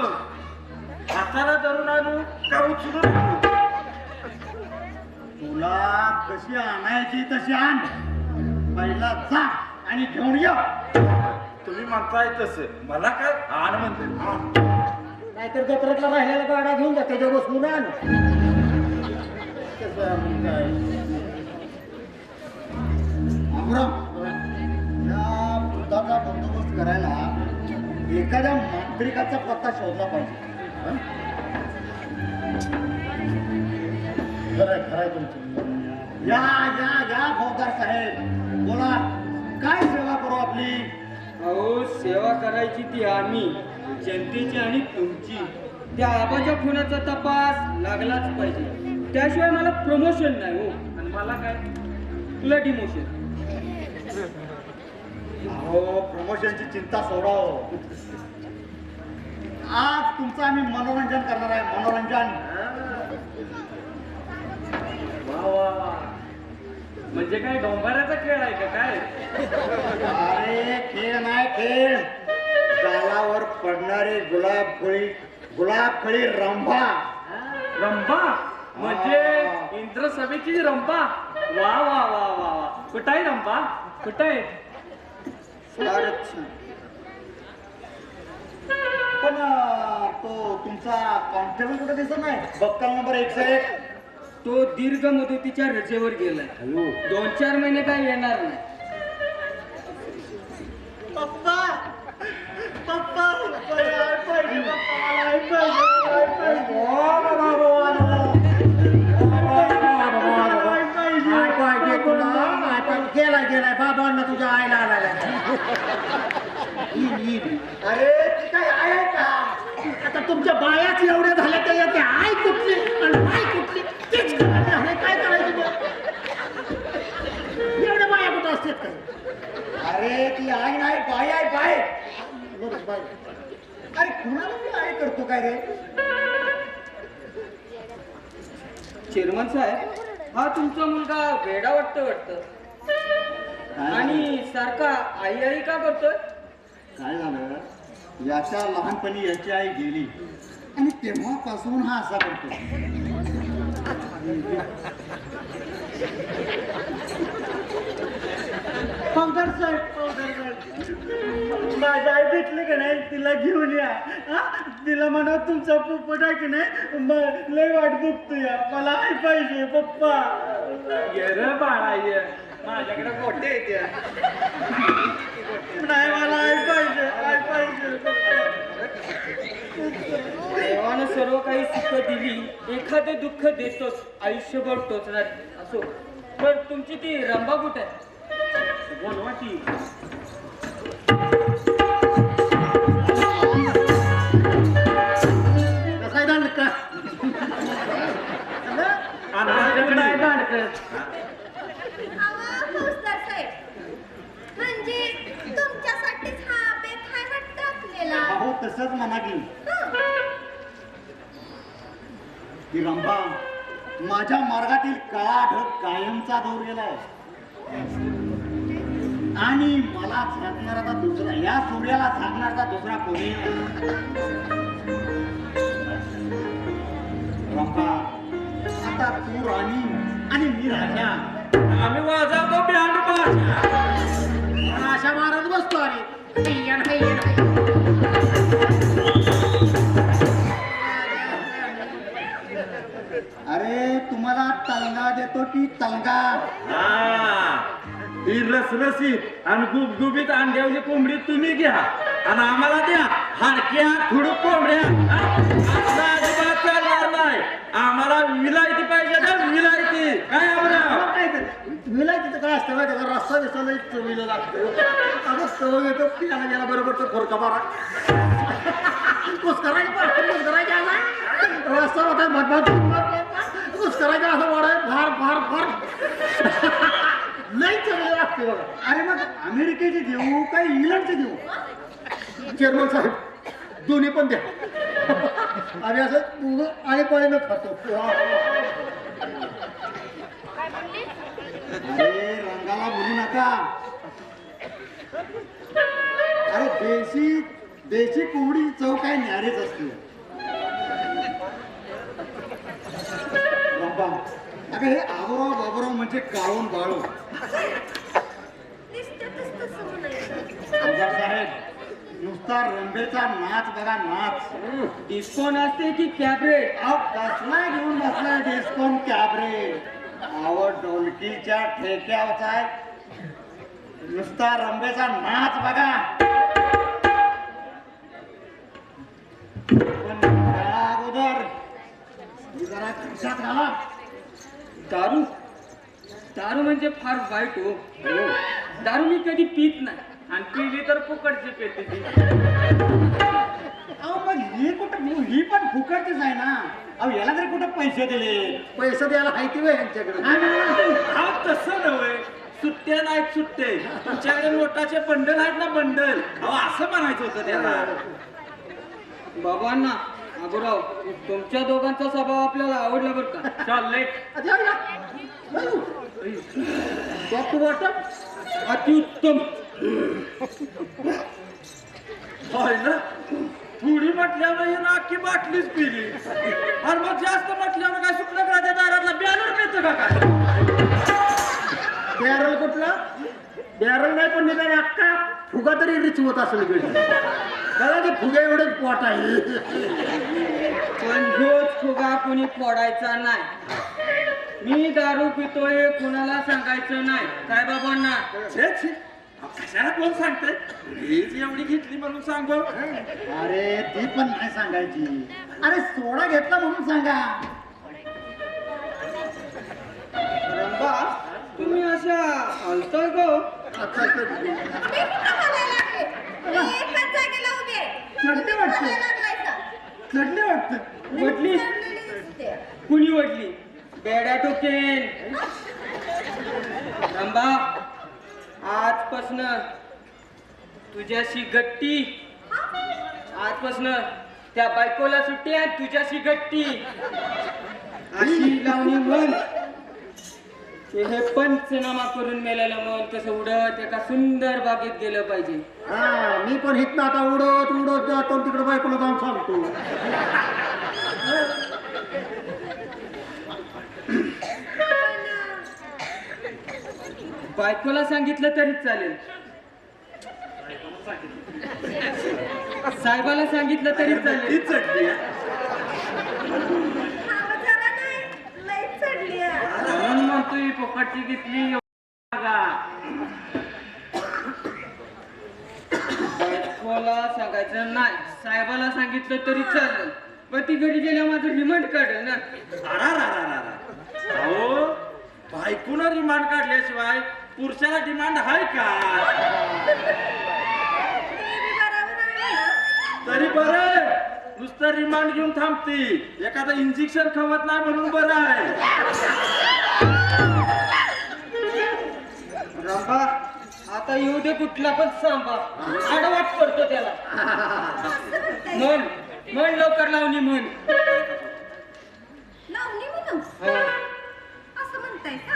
B: हाताला धरून आणू का उचलून आणू?
A: तुला कशी आणायची तशी आण. पहिला जा आणि घेऊन या.
B: तुम्ही म्हणताय तसं. मला काय आण म्हणते.
C: नाहीतर जत्रेतला राहिलेला गाडा घेऊन जा त्याच्या बसवून आण.
A: या भूताचा बंदोबस्त करायला एखाद्या मांत्रिकाचा पत्ता शोधला पाहिजे. खरंय तुमचं. या या या फौजदार साहेब, बोला काय सेवा करू आपली?
E: अहो सेवा करायची ती आम्ही जनतेची आणि तुमची. त्या आबाच्या खुनाचा तपास लागलाच पाहिजे. त्याशिवाय मला प्रमोशन नाही हो. आणि मला काय तुला डिमोशन.
A: अहो प्रमोशनची चिंता सोडाव. आज तुमचं आम्ही मनोरंजन करणार आहे. मनोरंजन.
F: वा वा वा. म्हणजे काय डोंबाऱ्याचा खेळ आहे का काय?
A: अरे खेळ नाही, खेळ. गालावर पडणारी गुलाबखळी रंभा.
F: रंभा म्हणजे इंद्रसभेची रंभा. वा वा वा वा वा. कुठं आहे रंभा? कुठं आहे?
A: फारच छान. पण तो तुमचा कॉन्स्टेबल कुठे दिसत नाही? बक्कल नंबर 101.
E: तो दीर्घ मुदतीच्या रजेवर गेलाय. 2-4 महिने काय येणार नाही.
A: पप्पा पप्पा
C: गेलाय बाबांना तुझ्या आईला आला.
A: अरे ती काय आहे का?
C: आता तुमच्या बायाच एवढ्या झाल्या तर येते आई कुठली आणि बाई कुठली तेच कळत नाही. काय करायचं एवढ्या बाया कुठं असतात काय?
A: अरे ती आई नाही, बाई आहे, बाई. बरं बाय. अरे कुणाला मी आहे करतो काय रे?
E: चेअरमन साहेब हा तुमचा मुलगा वेडा वाटतं आणि सारखा आई आई का करतोय?
A: काय झालं, याच्या लहानपणी याची आई गेली आणि तेव्हापासून हा असा करतो. पावडर साहेब, माझी आई भेटली का नाही तिला घेऊन या. तिला म्हणा तुमचा पोपट आहे की नाही लय वाट बघतो या, मला आई पाहिजे पप्पा.
B: ये रे बाळा ये, माझ्याकडे गोटे येते.
A: नाही मला आई पाहिजे, आई पाहिजे पप्पा.
E: देवानं सर्व काही सुख दिली, एखादे दुःख देतोच, आयुष्यभर टोचणार असो. पण तुमची ती रंबा कुठे आहे?
B: बोलवा की.
A: कसाय दांड का
B: नाही
D: फौजदार साहेब, म्हणजे तुमच्यासाठीच हा बेत हाय वाटतं आपल्याला.
A: अहो तसंच म्हणा की की रंभा माझ्या मार्गातील काळा ढग कायमचा दूर गेलाय आणि मला झाकणारा दुसरा, या सूर्याला झाकणारा दुसरा कोणी रंभा. आता तू राणी आणि मी राजा,
B: आम्ही वाजवतो बँड बाजा.
A: अशा मारत बसतो आणि अरे तुम्हाला तलंगा देतो की तलंगा?
B: ही रसरसीत आणि गुबगुबीत अंड्यावली कोंबडी तुम्ही घ्या आणि आम्हाला द्या हाडक्या खुडूक कोंबड्या. असं अजिबात चालणार नाही. आम्हाला विलायती पाहिजे ना, विलायती. काय
A: विलायचं काय असतं माहिती का? रस्ता दिसायला चवीला लागतो. आता चव येतो पियाला गेला बरोबर तो खोरका मारा कुसकरायचा रस्ता होता भटभट कुसकरायचा असं वाढाय फार फार फार लई चवीला लागते बघा. अरे मग अमेरिकेचे देऊ काय इंग्लंडचे देऊ? चेअरमन साहेब दोन्ही पण द्या. आणि असं दोघं आळेपाळीनं खातो. अरे रंगाला बोलू नका. अरे देशी कोंबडी चव काय न्यारीच असते. रंबा अगं हे आवराव बाबराव म्हणजे काळून बाळू. आमदार साहेब नुसता रंबेचा नाच बघा, नाच.
E: डिस्को असते की कॅबरे?
A: अहो कसला घेऊन बसलाय डिस्कोन कॅबरे? अहो ढोलकीच्या ठेक्यावरचा आहे नुसता रंबेचा नाच बघा. पण त्या अगोदर जरा खिशात घाला.
E: दारू दारू म्हणजे फार वाईट हो. दारू मी कधी पित नाही
B: आणि पिली तर फुकटची पेटी.
A: अहो मग ही पण फुकटच आहे ना. अहो याला तरी कुठं पैसे दिले? पैसे द्यायला माहिती होय यांच्याकडे.
B: हा तसं नव्हे, सुट्ट्या नाहीत सुट्टे. तुमच्याकडे नोटाचे बंडल आहेत ना, बंडल. अहो असं म्हणायचं होतं त्याला.
E: बाबांना अगोराव तुमच्या दोघांचा स्वभाव आपल्याला आवडला बरं का.
B: चाललंय
E: अतिउत्तम.
B: होय ना, थोडी म्हटल्यावर ही नाकी बाटलीच पिली. आणि मग जास्त म्हटल्यावर काय सुटलं का त्या दारातला बॅनर मिळतं का काय?
A: बॅरल कुठला? बॅरल नाही पण निघाले अक्का फुगा तरी रिचवत असेल इकडे. बघा ते फुगे एवढे पोट आहे.
E: पण रोज फुगा कोणी फोडायचा नाही. मी दारू पितोय कुणाला सांगायचं नाही. काय बाबांना?
B: छे छे, कशाला कोण सांगतंय? हीच एवढी घेतली म्हणून सांगू.
A: अरे ती पण नाही सांगायची. अरे सोडा घेतला म्हणून सांगा.
E: रंबा तुम्ही अशा हलताय गो.
A: आता तर
D: मी कुठं बोलायला लागले? मी एकाच जागेला उभी आहे.
A: चढले वाटतं.
D: बोलायला लागलायसा.
A: चढले वाटतं.
E: वडली?
D: चढलेली दिसते.
E: कुणी वडली? बेड्या टोकेन. रंबा आजपासनं तुझ्याशी गट्टी आजपासून त्या बायकोला सुट्टी आहे तुझ्याशी गट्टी अशी लावणी म्हण ते हे पंचनामा करून मेलेलं मन कसं उडत एका सुंदर बागेत गेलं पाहिजे.
C: हा मी पण हिथनं आता उडत उडत जातो तिकडे बायकोला जाऊन सांगतो.
E: बायकोला सांगितलं तरीच चालेल, साहेबाला सांगितलं तरीच चालेल.
B: ती चटणी
D: जरा नाही लई चढली आहे.
F: म्हणून म्हणतोय फुकटची घेतली बघा.
E: बायकोला सांगायचं नाही, साहेबाला सांगितलं तरी चालेल, पण ती घरी गेल्या माझं रिमांड काढेल ना.
B: अहो बायकोनं रिमांड काढल्याशिवाय पुरुषाला डिमांड आहे का? तरी बरं नुसतं रिमांड घेऊन थांबते, एखादं इंजेक्शन खावत नाही म्हणून बरं आहे.
E: रामबा आता येऊ दे कुठला पण सांबा, आडवाट करतो त्याला. म्हण लवकर लावणी म्हण.
D: लावणी म्हणू
E: हा.
D: असं म्हणताय का?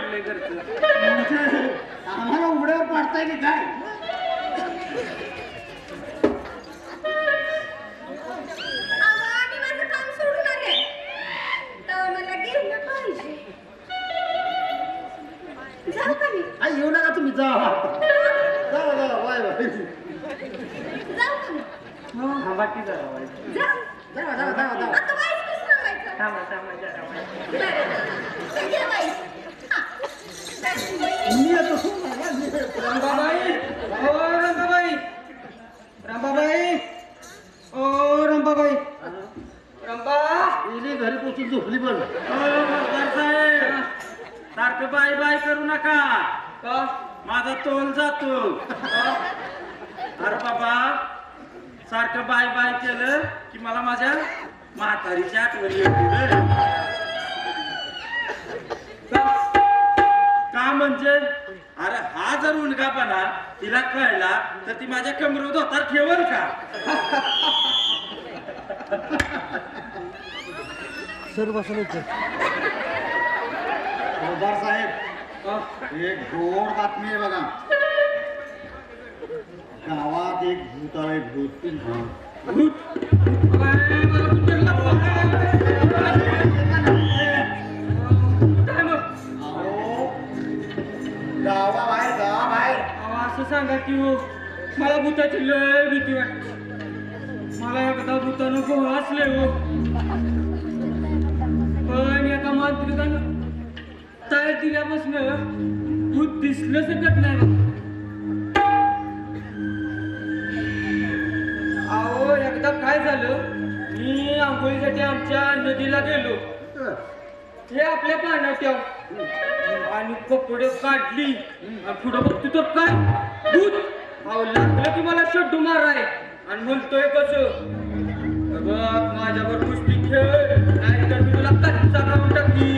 F: पडले घरचं.
A: म्हणजे आम्हाला उघड्यावर पाडताय की काय?
D: आम्ही माझं काम सोडून आले तर मला गेलं पाहिजे. जाऊ का मी?
A: आई येऊ नका तुम्ही जा जा जा बाय बाय
D: जाऊ का मी?
F: थांबा की जरा बाई.
D: जाऊ.
A: जा जा जा जा
D: आता बाईच कसं सांगायचं?
F: थांबा थांबा जरा बाई.
D: बरं. तर घे बाई. हा.
A: मी येतो सोडायला, मी येतो.
E: रंभाबाई ओ रंभाबाई रंभाबाई ओ रंभाबाई रंभा
C: गेली घरी पोचून झोपली पण
B: साहेब सारखं बाय बाय करू नका.
E: का
B: माझा तोल जातो. अरे बाबा सारखं बाय बाय केलं की मला माझ्या म्हातारीची आठवण येते रे. का म्हणजे अरे हा जर उणगापणा तिला कळला तर ती माझ्या कमरेवर धोतर ठेवल का?
A: सर बसलो होतो. सरदार साहेब एक गोड बातमी आहे बघा. गावात एक भूत आहे भूत. गावाबाहेर गावाबाहेर
E: असं सांगा की हो मला भूताची लय भीती वाटते. मला एकदा भूतानं गोळासले हो पण एका मांत्रिकानं ताय दिल्यापासून भूत दिसलं सकत नाही. अहो एकदा काय झालं मी आंघोळीसाठी आमच्या नदीला गेलो. हे आपल्या पाण्यात आणि कपडे काढली आणि पुढं बघतो तर काय भूत. अहो लागलं की मला शड्डू माराय आणि म्हणतोय कसं बघ माझ्यावर कुस्ती खेळ नाही तर मी तुला कच्चा काढून टाकी.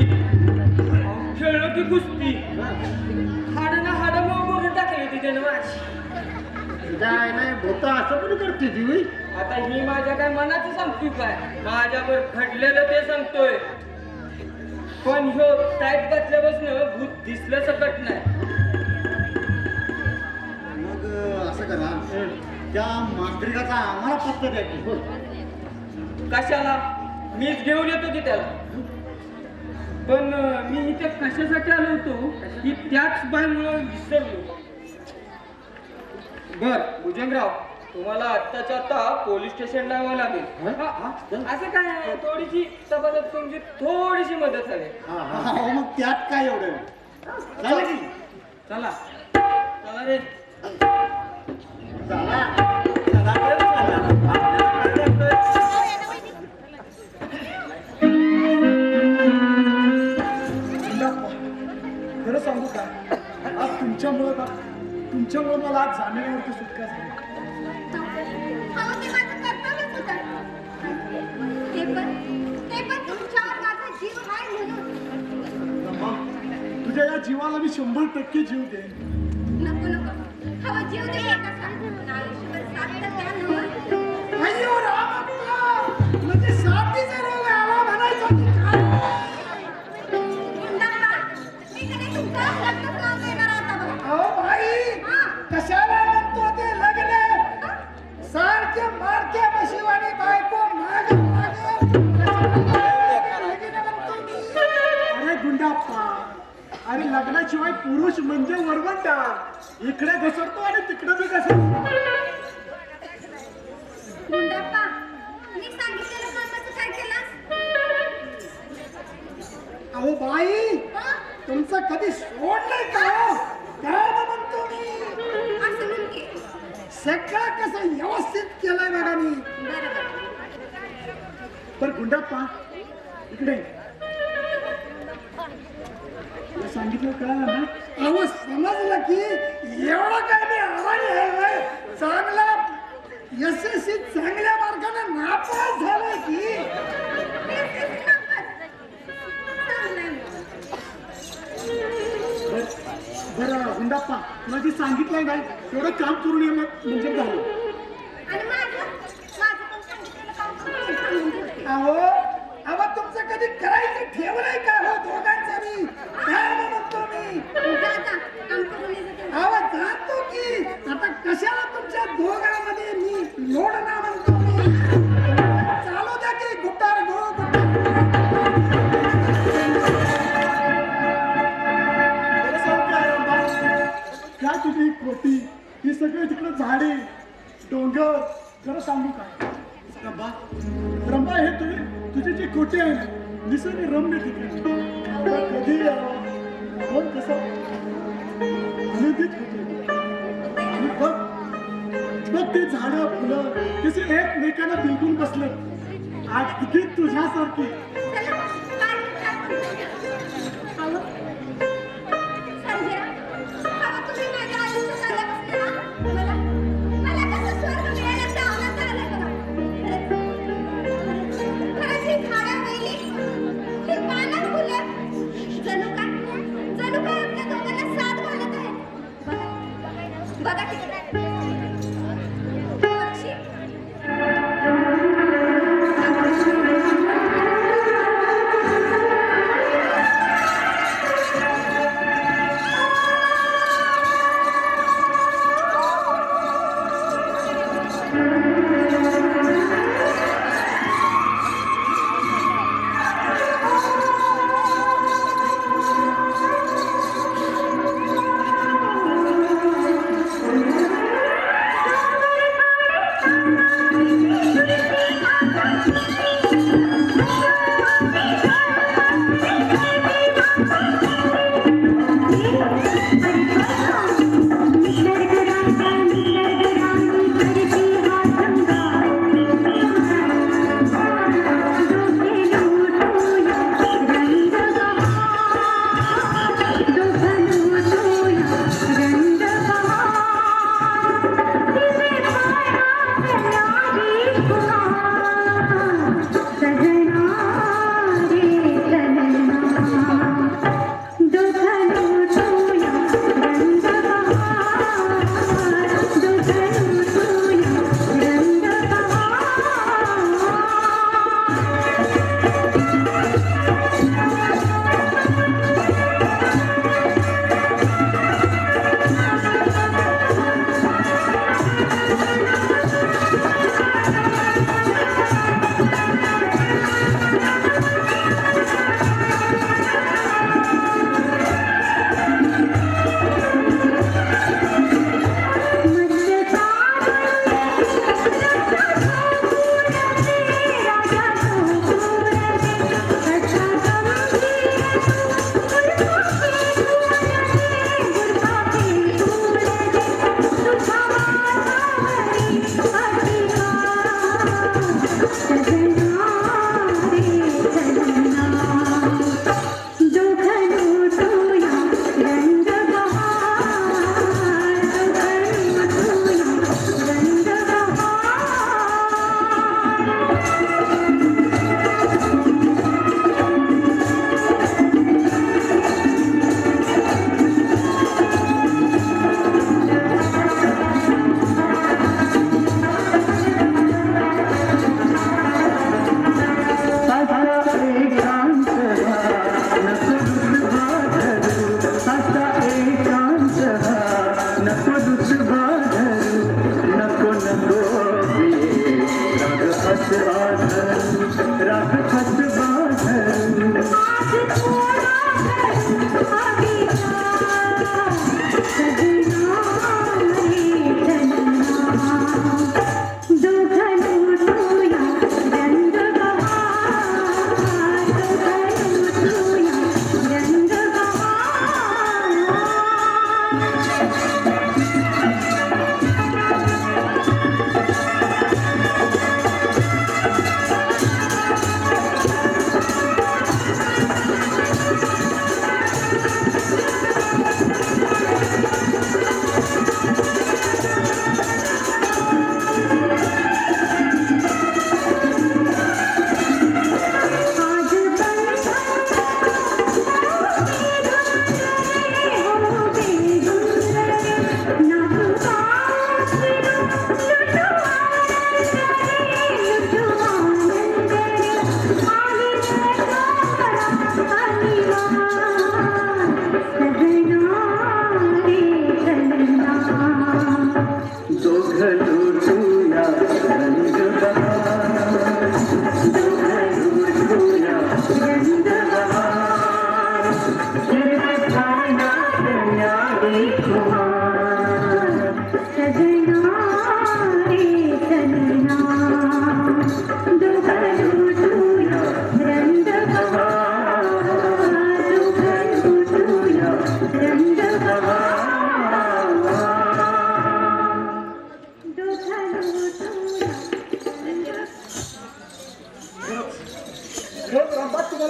E: अहो, खेळलो की कुस्ती हाड ना हाड मोडून टाकली ती त्यानं माझी.
A: काय नाही भूत असं पण करते ती होय?
E: आता ही माझ्या काय मनाचं सांगतोय काय माझ्यावर घडलेलं ते सांगतोय. पण ह्यो टाईट घातल्यापासून भूत दिसलं सकट नाही.
A: मग असं करा त्या मांत्रिकाचा आम्हाला पत्ता द्या की.
E: कशाला मीच घेऊन येतो की त्याला. पण मी इथे कशासाठी आलो होतो की त्याच बाईमुळे विसरलो. बर भुजंगराव तुम्हाला आत्ताच्या आता पोलीस स्टेशनला यावं लागेल. असं काय थोडीशी तपासात तुमची थोडीशी मदत हवी.
A: अहो, मग त्यात काय एवढं झालं की
E: चला चला रे.
A: चला चला तर चला. खरं सांगू का आज तुमच्यामुळे मला आज जामिनावरती सुटका झाली.
D: अहो, ते माझं कर्तव्यच होतं. ते पण तुमच्यावर माझा जीव आहे म्हणून.
A: रंभा, तुझ्या या जीवाला मी 100% जीव देईन.
D: नको हवा जीव दे कसा आयुष्यभर साथ तर द्या ना.
A: अय्यो रामप्पा, म्हणजे साथीचा रोग आला म्हणायचा की काय?
D: गुंडांना, मी कधी तुमचा लग्नच लावून देणार आता बघा.
A: अहो भाई, कशाला म्हणतो ते लग्न? सारखे मारक्या बशिवानी बायको माग अरे गुंडाप्पा, अरे लग्नाशिवाय पुरुष म्हणजे वरवंटा. इकडे घसरतो आणि तिकडे बी घसरतो.
D: गुंडाप्पा, मी सांगितलेलं कामाचं काय केलंस?
A: अहो बाई,
D: हं?
A: तुमचं कधी सोडलंय का? काय ना म्हणतो मी.
D: असं म्हण की.
A: सगळं कसं व्यवस्थित केलंय बघा मी.
D: बरं.
A: पण गुंडाप्पा इकडे तुला सांगितलं कळलं ना? अहो समजलं की एवढं काय मी आव्हान आहे. चांगला यशस्वी चांगल्या मार्गाने नापास झालाय की. बरं गुंडाप्पा, तुला जे सांगितलंय ना तेवढं काम करून ये मग म्हणजे झालं.
D: आणि माझं पण सांगितलेलं काम करून सांगून ठेवते.
A: अहो तुमचं कधी करायचं ठेवलंय का हो दोघांचं मी? काय म्हणतो मी? डोंगर खरं सांगू काय रंबा रंबा हे तुझी जी कोटी आहे ना निसर्ग रम्य ठिकाण कधी आपण कसं आनंदित होतो आणि बघ बघ ते झाडं फुलं कशी एकमेकांना बिलकुल बसलं अगदी तुझ्यासारखी
D: बघा तिकडे पक्षी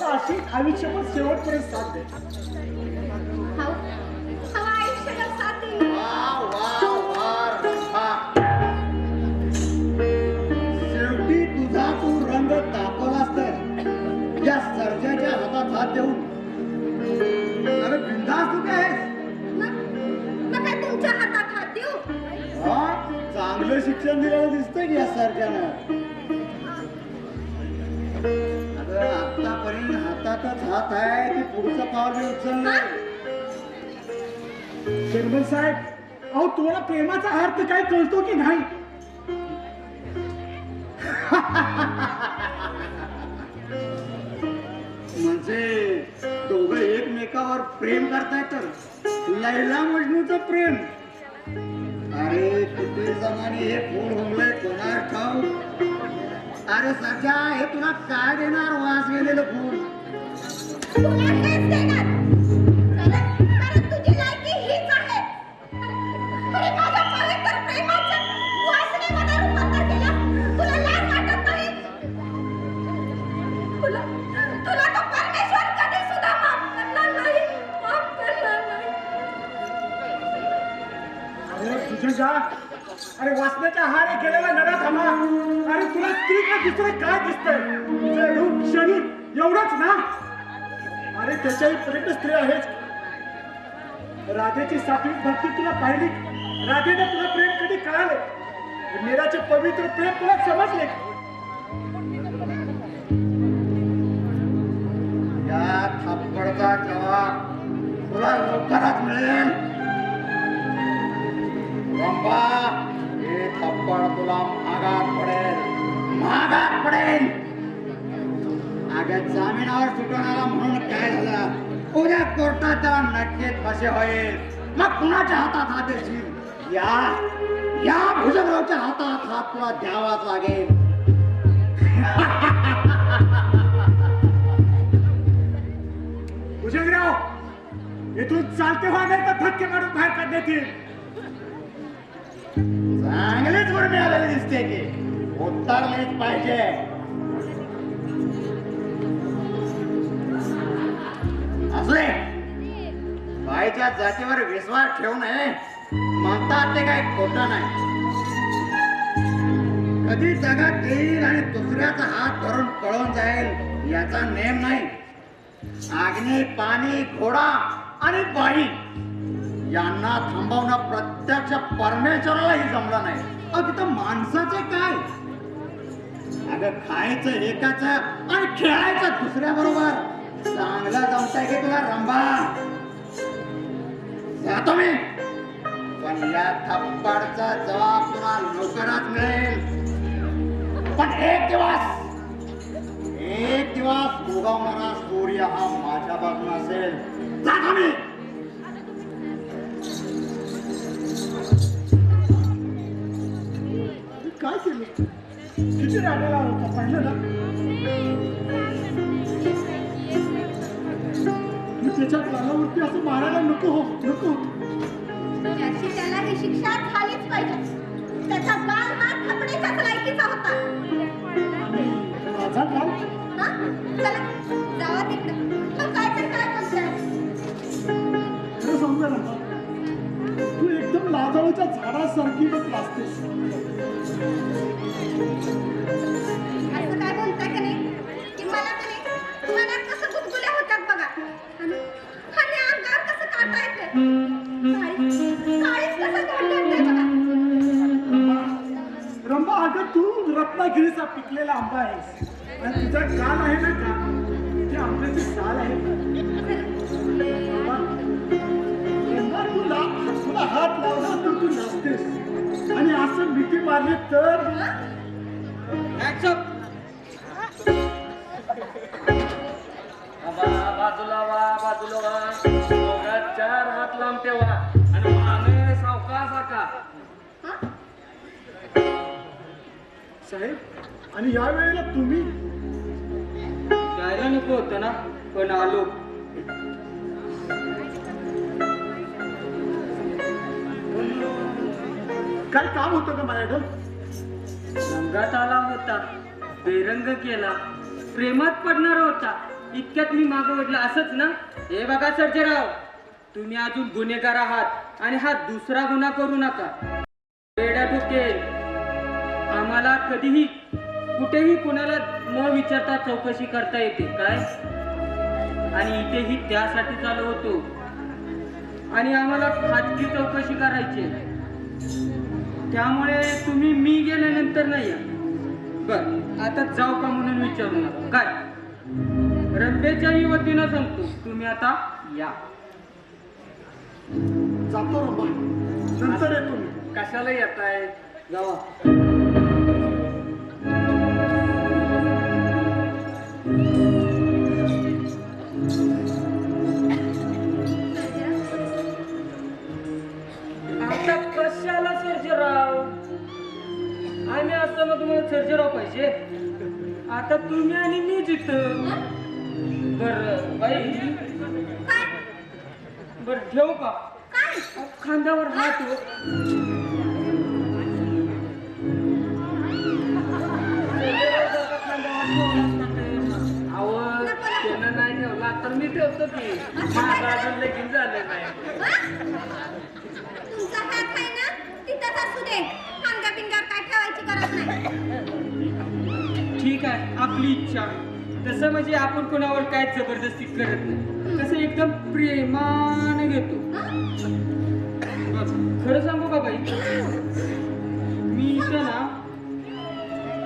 A: मला अशीच आयुष्यभर शेवटपर्यंत साथ दे.
D: हवा आयुष्याला साथ देईल.
A: शेवटी तुझा तू रंग दाखवलास तर या सर्जाच्या हातात हात देऊन अरे बिंदास तू काय
D: मग काय तुमच्या हातात हात देऊ?
A: चांगलं शिक्षण दिलेलं दिसतंय की या सर्जानं. अगं आतापर्यंत हातातच हात आहे की पुढचं पाऊल मी उचललंय. चेअरमन साहेब, अहो तुम्हाला प्रेमाचा अर्थ काय कळतो की नाही? म्हणजे दोघं एकमेकावर प्रेम करताय तर लैला मजनूचं प्रेम. अरे किती जमाने हे फूल हुमलंय कोणाला ठाऊक. अरे सध्या हे तुला काय देणार वास गेलेलं फूल?
D: तुला हेच देणार. कारण तुझी लायकी हीच आहे. अरे माझ्या पवित्र प्रेमाचं वासनेमध्ये रूपांतर केलं. तुला लाज वाटत नाही? तुला तो परमेश्वर कधी सुद्धा माफ करणार नाही. माफ करणार नाही.
A: अरे तुझ्या अरे वासण्याच्या आहारी गेलेला नडा थांबा. अरे तुला स्त्री का दुसरं काय दिसतंय? तुझं रूप शरीर एवढंच ना? अरे त्याच्याही पर्यंत स्त्री आहेच. राधेची सात्विक भक्ती तुला पाहिली? राधेने तुला प्रेम कधी कळाले? मीराचे पवित्र प्रेम तुला समजले? या थप्पडचा जवाब तुला लवकरच मिळेल. रंभा, हे थप्पड तुला महागात पडेल. अगं जामिनावर सुटून आला म्हणून काय झालं? उद्या कोर्टाच्या नक्कीच फसे होईल. मग कुणाच्या हातात हात देशील? या भुजंगरावच्या हातात हात तुला द्यावाच लागेल. भुजंगराव, इथून चालते व्हा नाही तर धक्के मारून बाहेर काढण्यात येईल. चांगलेच वर मिळालेले दिसते की उतरलेच पाहिजे. असले बाईच्या जातीवर विश्वास ठेवू नये म्हणतात ते काही खोटं नाही. कधी जगात येईल आणि दुसऱ्याचा हात धरून पळून जाईल याचा नेम नाही. अग्नी, पाणी, घोडा आणि बाई यांना थांबवणं प्रत्यक्ष परमेश्वरालाही जमलं नाही. तिथं माणसाचं काय? अगं खायचं एकाच आणि खेळायचं दुसऱ्या बरोबर. चांगला जमताय की तुला रंभा? जातो मी, पण या थप्पडचा जबाब तुला लवकरच मिळेल. पण एक दिवस उगवणारा सूर्य हा माझ्या बाजूला असेल. जातो मी. काय केलं? किती रागाला होता पाहिलं ना? मी त्याच्या कानावरती असं मारायला नको.
D: त्याची त्याला ही शिक्षा झालीच पाहिजे. त्याचा गाल हा थपडीच्याच लायकीचा होता.
A: माझा काल
D: चला जावा तिकडे. काय बोलतोय?
A: खरं समजा ना, तू एकदम लाजाळूच्या झाडासारखी वाचतेस.
D: असं काय बोलताय का नाही की मला का नाही मनात कसं गुदगुल्या होतात बघा. आणि अंगावर कसं काटा येते. काळीच कसं तोंड बघा.
A: रंभा, अगं तू रत्नागिरीचा पिकलेला आंबा आहेस आणि तुझा कान आहे ना का ते आंब्याची साल आहे. तुला हात लावला तर तू नाचतेस आणि असं मिठी मारली तर
F: बाजूला वा. दोघात 4 हात लांब ठेवा आणि मागे सावकाश आका.
A: साहेब, आणि या वेळेला तुम्ही
E: जायला नको होतं ना, पण आलो.
A: काय काम होतं का माझ्याकडं?
E: रंगात आला होता, बेरंग केला, प्रेमात पडणार होता, इतक्यात मी मागं वडलं असंच ना? हे बघा सर्जेराव, तुम्ही अजून गुन्हेगार आहात आणि हा दुसरा गुन्हा करू नका. वेड्या ठोकेल. आम्हाला कधीही कुठेही कुणाला न विचारता चौकशी करता येते काय? आणि इथेही त्यासाठी आलो होतो आणि आम्हाला खाजगी चौकशी करायची. त्यामुळे तुम्ही मी गेल्यानंतर नाही या. बर आता जाऊ का म्हणून विचारू नका काय? रब्बेच्याही वतीनं सांगतो, तुम्ही आता या.
A: जातो रंबा, नंतर येतो मी.
F: कशाला येताय?
A: जावा.
E: आता कशाला सर्जेराव? आम्ही असताना तुम्हाला सर्जेराव पाहिजे? आता तुम्ही आणि मी जिथं. बर बाई,
D: काय
E: बर ठेवू का?
D: काय
E: खांद्यावर हात हो.
F: अहो त्यानं नाही ठेवला तर मी ठेवतो की. माझं अजून लगीन झालं नाही.
D: तुमचा हात आहे ना तिथंच असू दे. खांद्या पिंड्यावर काय ठेवायची गरज नाही.
E: ठीक आहे, आपली इच्छा. तसं म्हणजे आपण कोणावर काय जबरदस्ती करत नाही. कसं एकदम प्रेमाने घेतो. खरं सांगू का बाई, मी इथं ना,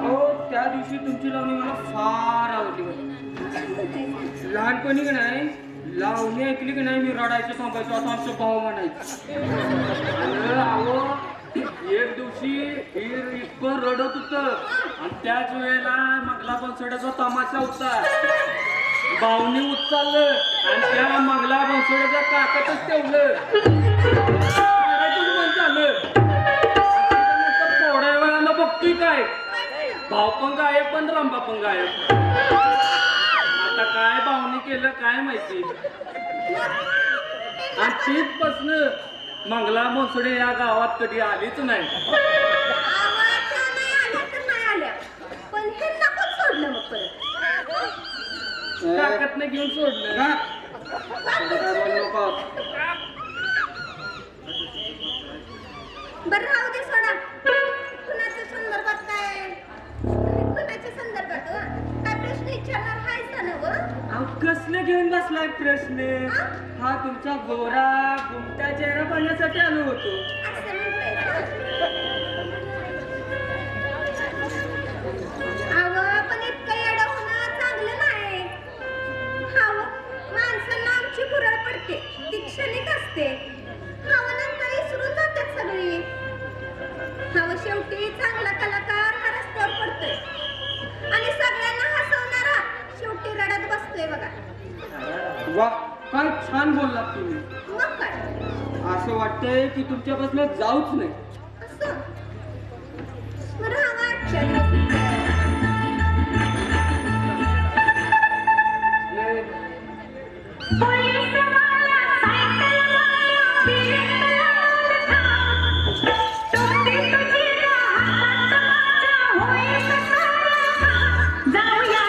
E: अहो त्या दिवशी तुमची लावणी मला फार आवडली बघ. लहानपणी का नाही लावणी ऐकली की नाही मी रडायचं थांबायचो असं आमचं भाऊ म्हणायचं.
F: अहो एक दिवशी हीर इतकं रडत होत आणि त्याच वेळेला मगला बनसोड्याचा तमाशा होता. बावणी उचललं आणि त्या मगला बनसोड्याच्या काकातच ठेवलं. बंद झालं. त्याच्यानंतर थोड्या वेळानं बघतोय काय, भाव पण गायब पण रंबा पण गायब. आता काय बावणी केलं काय माहिती. आणि तिथपासनं मंगला बनसोडे या गावात कधी आलीच नाही.
D: आवाज नाही आल्या तर नाही आल्या, पण हे नको सोडलं मग परत.
F: ताकदनं घेऊन सोडलं.
D: बरं राहू दे, सोडा. कुणाच्या संदर्भात काय, कुणाच्या संदर्भात हो? काय प्रश्न विचारणार हायच ना व?
E: अहो कसले घेऊन बसलाय प्रश्न? हा तुमचा गोरा गुमटा चेहरा पाहण्यासाठी आलो होतो.
D: असं म्हणताय का? अहो, पण इतकं येडं होणं चांगलं नाही. हाव, माणसांना आमची कुरळ पडते, ती क्षणिक असते. हाव, नंतर विसरून जातात सगळी. हाव, शेवटी चांगला कलाकार हा रस्त्यावर पडतोय आणि सगळ्यांना हसवणारा शेवटी रडत बसतोय बघा.
E: वा, काय छान बोललात तुम्ही.
D: मग काय
E: असं वाटतंय की तुमच्यापासून जाऊच नाही.
D: असं बरं हा वाटतं. जाऊया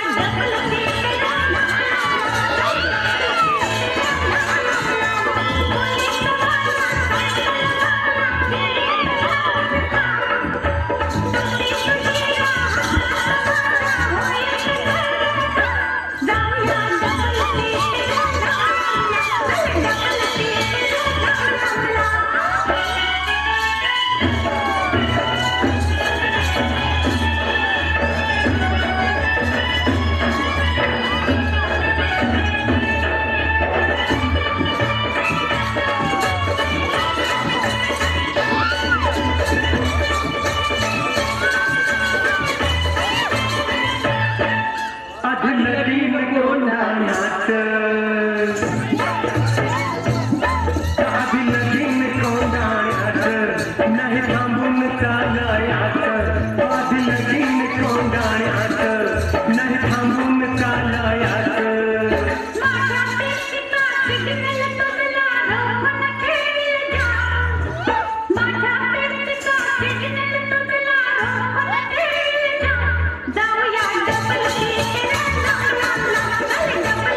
D: डबल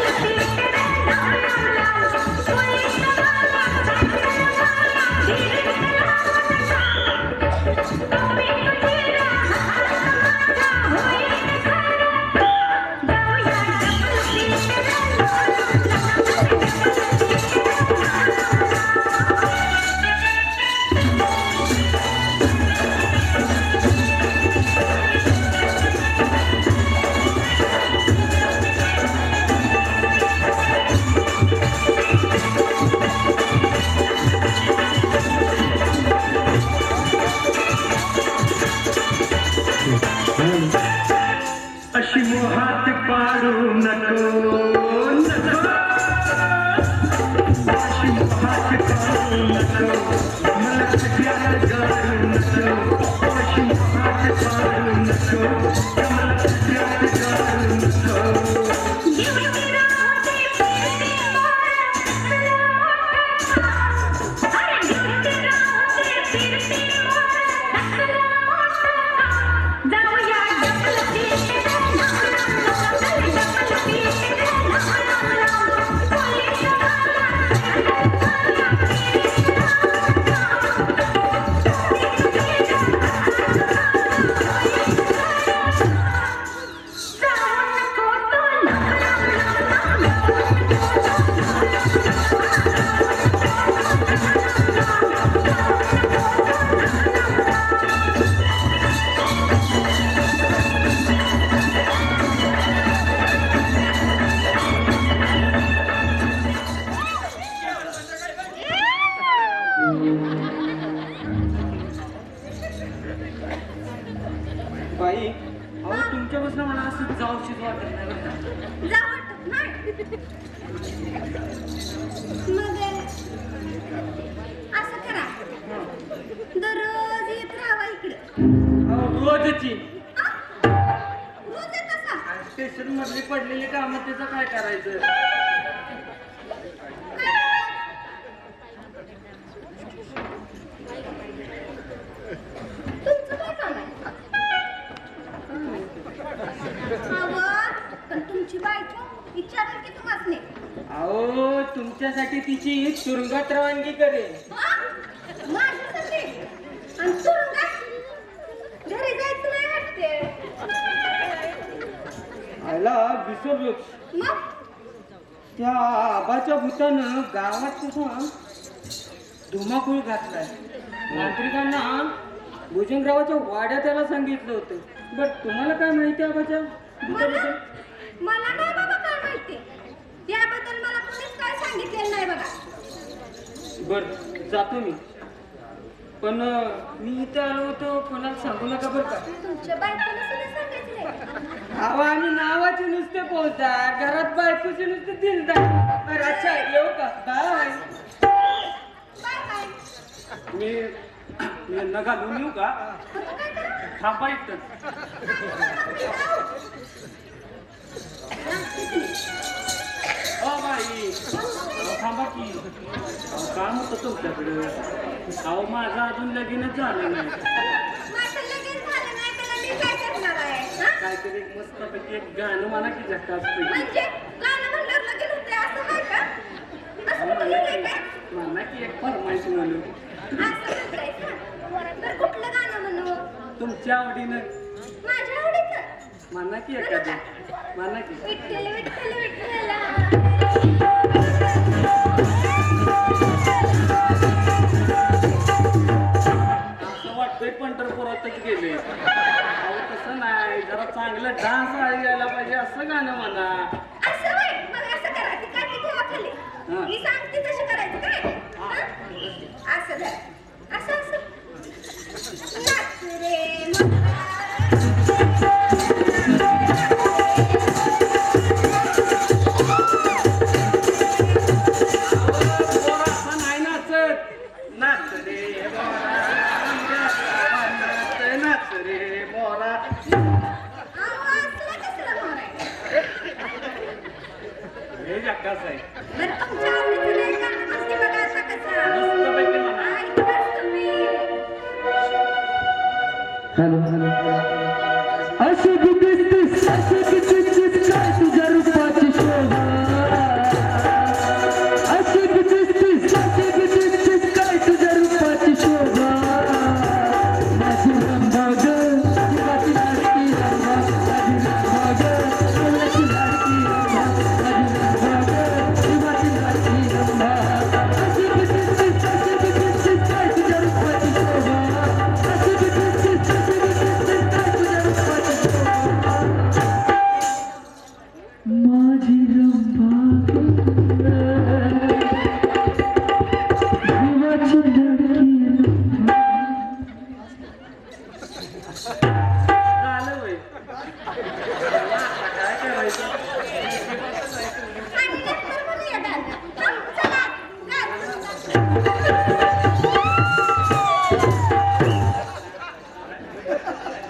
E: बाई अहो तुमच्यापासून मला असं जाऊशीच वाटत नाही बरं का.
D: जा वाटत नाही. मग असं करा, दररोज येत राहावा इकडं.
E: अहो रोजची
D: आ? रोज येत असा?
E: स्टेशन मधली पडलेली कामं त्याचं काय करायचं.
D: तुमचं काय काम आहे? अहो, पण तुमची बायको विचारेल की तुम्हाला?
E: अहो तुमच्यासाठी तिची तुरुंगात रवानगी करेल.
D: माझ्यासाठी? आणि तुरुंगात? घरी जायचं नाही वाटते.
E: आला विसरलो.
D: मग
E: त्या आबाच्या भूतानं गावात कसा धुमाकूळ घातलाय. नागरिकांना भुजंगरावाच्या वाड्या त्याला सांगितलं होतं. बट तुम्हाला काय माहिती आबाच्या भूताबद्दल?
D: मला नाही बाबा काय माहिती. याबद्दल मला कोणीच काय सांगितलेलं नाही बघा.
E: बर जातो मी. पण मी इथे आलो होतो कोणाला सांगू नका बरं का.
D: तुमच्या बायकोला सुद्धा सांगायचं नाही.
E: अहो आम्ही नावाचे नुसते पोहोचतात, घरात बायकोचे नुसते दिलतात. बरं अच्छा येऊ का. बाय.
D: Bye bye.
F: मी नका घेऊन येऊ का?
D: आता काय करा?
F: थांबा इथं. बाई थांबा की. काम होतं तुमच्याकडे. अहो माझं अजून लगीनच झालं नाही.
D: माझं लगीन झालं नाही त्याला मी काय करणार आहे? हा?
F: काहीतरी मस्तपैकी एक गाणं म्हणा की झक्कास पैकी.
D: म्हणजे गाणं म्हणल्यावर लगीन होते असं आहे का? असं कुठं लिहिलंय काय?
F: म्हणा की एक फरमाईश म्हणून.
D: असं म्हणताय का? तर कुठलं गाणं म्हणू?
F: तुमच्या आवडीनं
D: माझ्या आवडीचं?
F: म्हणा की एखादं. म्हणा की.
D: विठ्ठल विठ्ठल विठ्ठला.
F: असं वाटतंय पंढरपुरातच गेले. अहो तसं नाही, जरा चांगलं डान्स यायला पाहिजे असं गाणं म्हणा.
D: असं होय? मग असं करा, ती काठी ठेवा खाली.
F: हा.
D: मी सांगते तशी करायचं काय? हा? असं धरा. असं असं. नाच रे मोरा.
F: पोरं असं नाही नाचत. नाच रे मोरा, नाच रे मोरा.
D: अहो, असलं कसलं मोर आहे?
F: हे झक्कास आहे.
D: बरं तुमच्या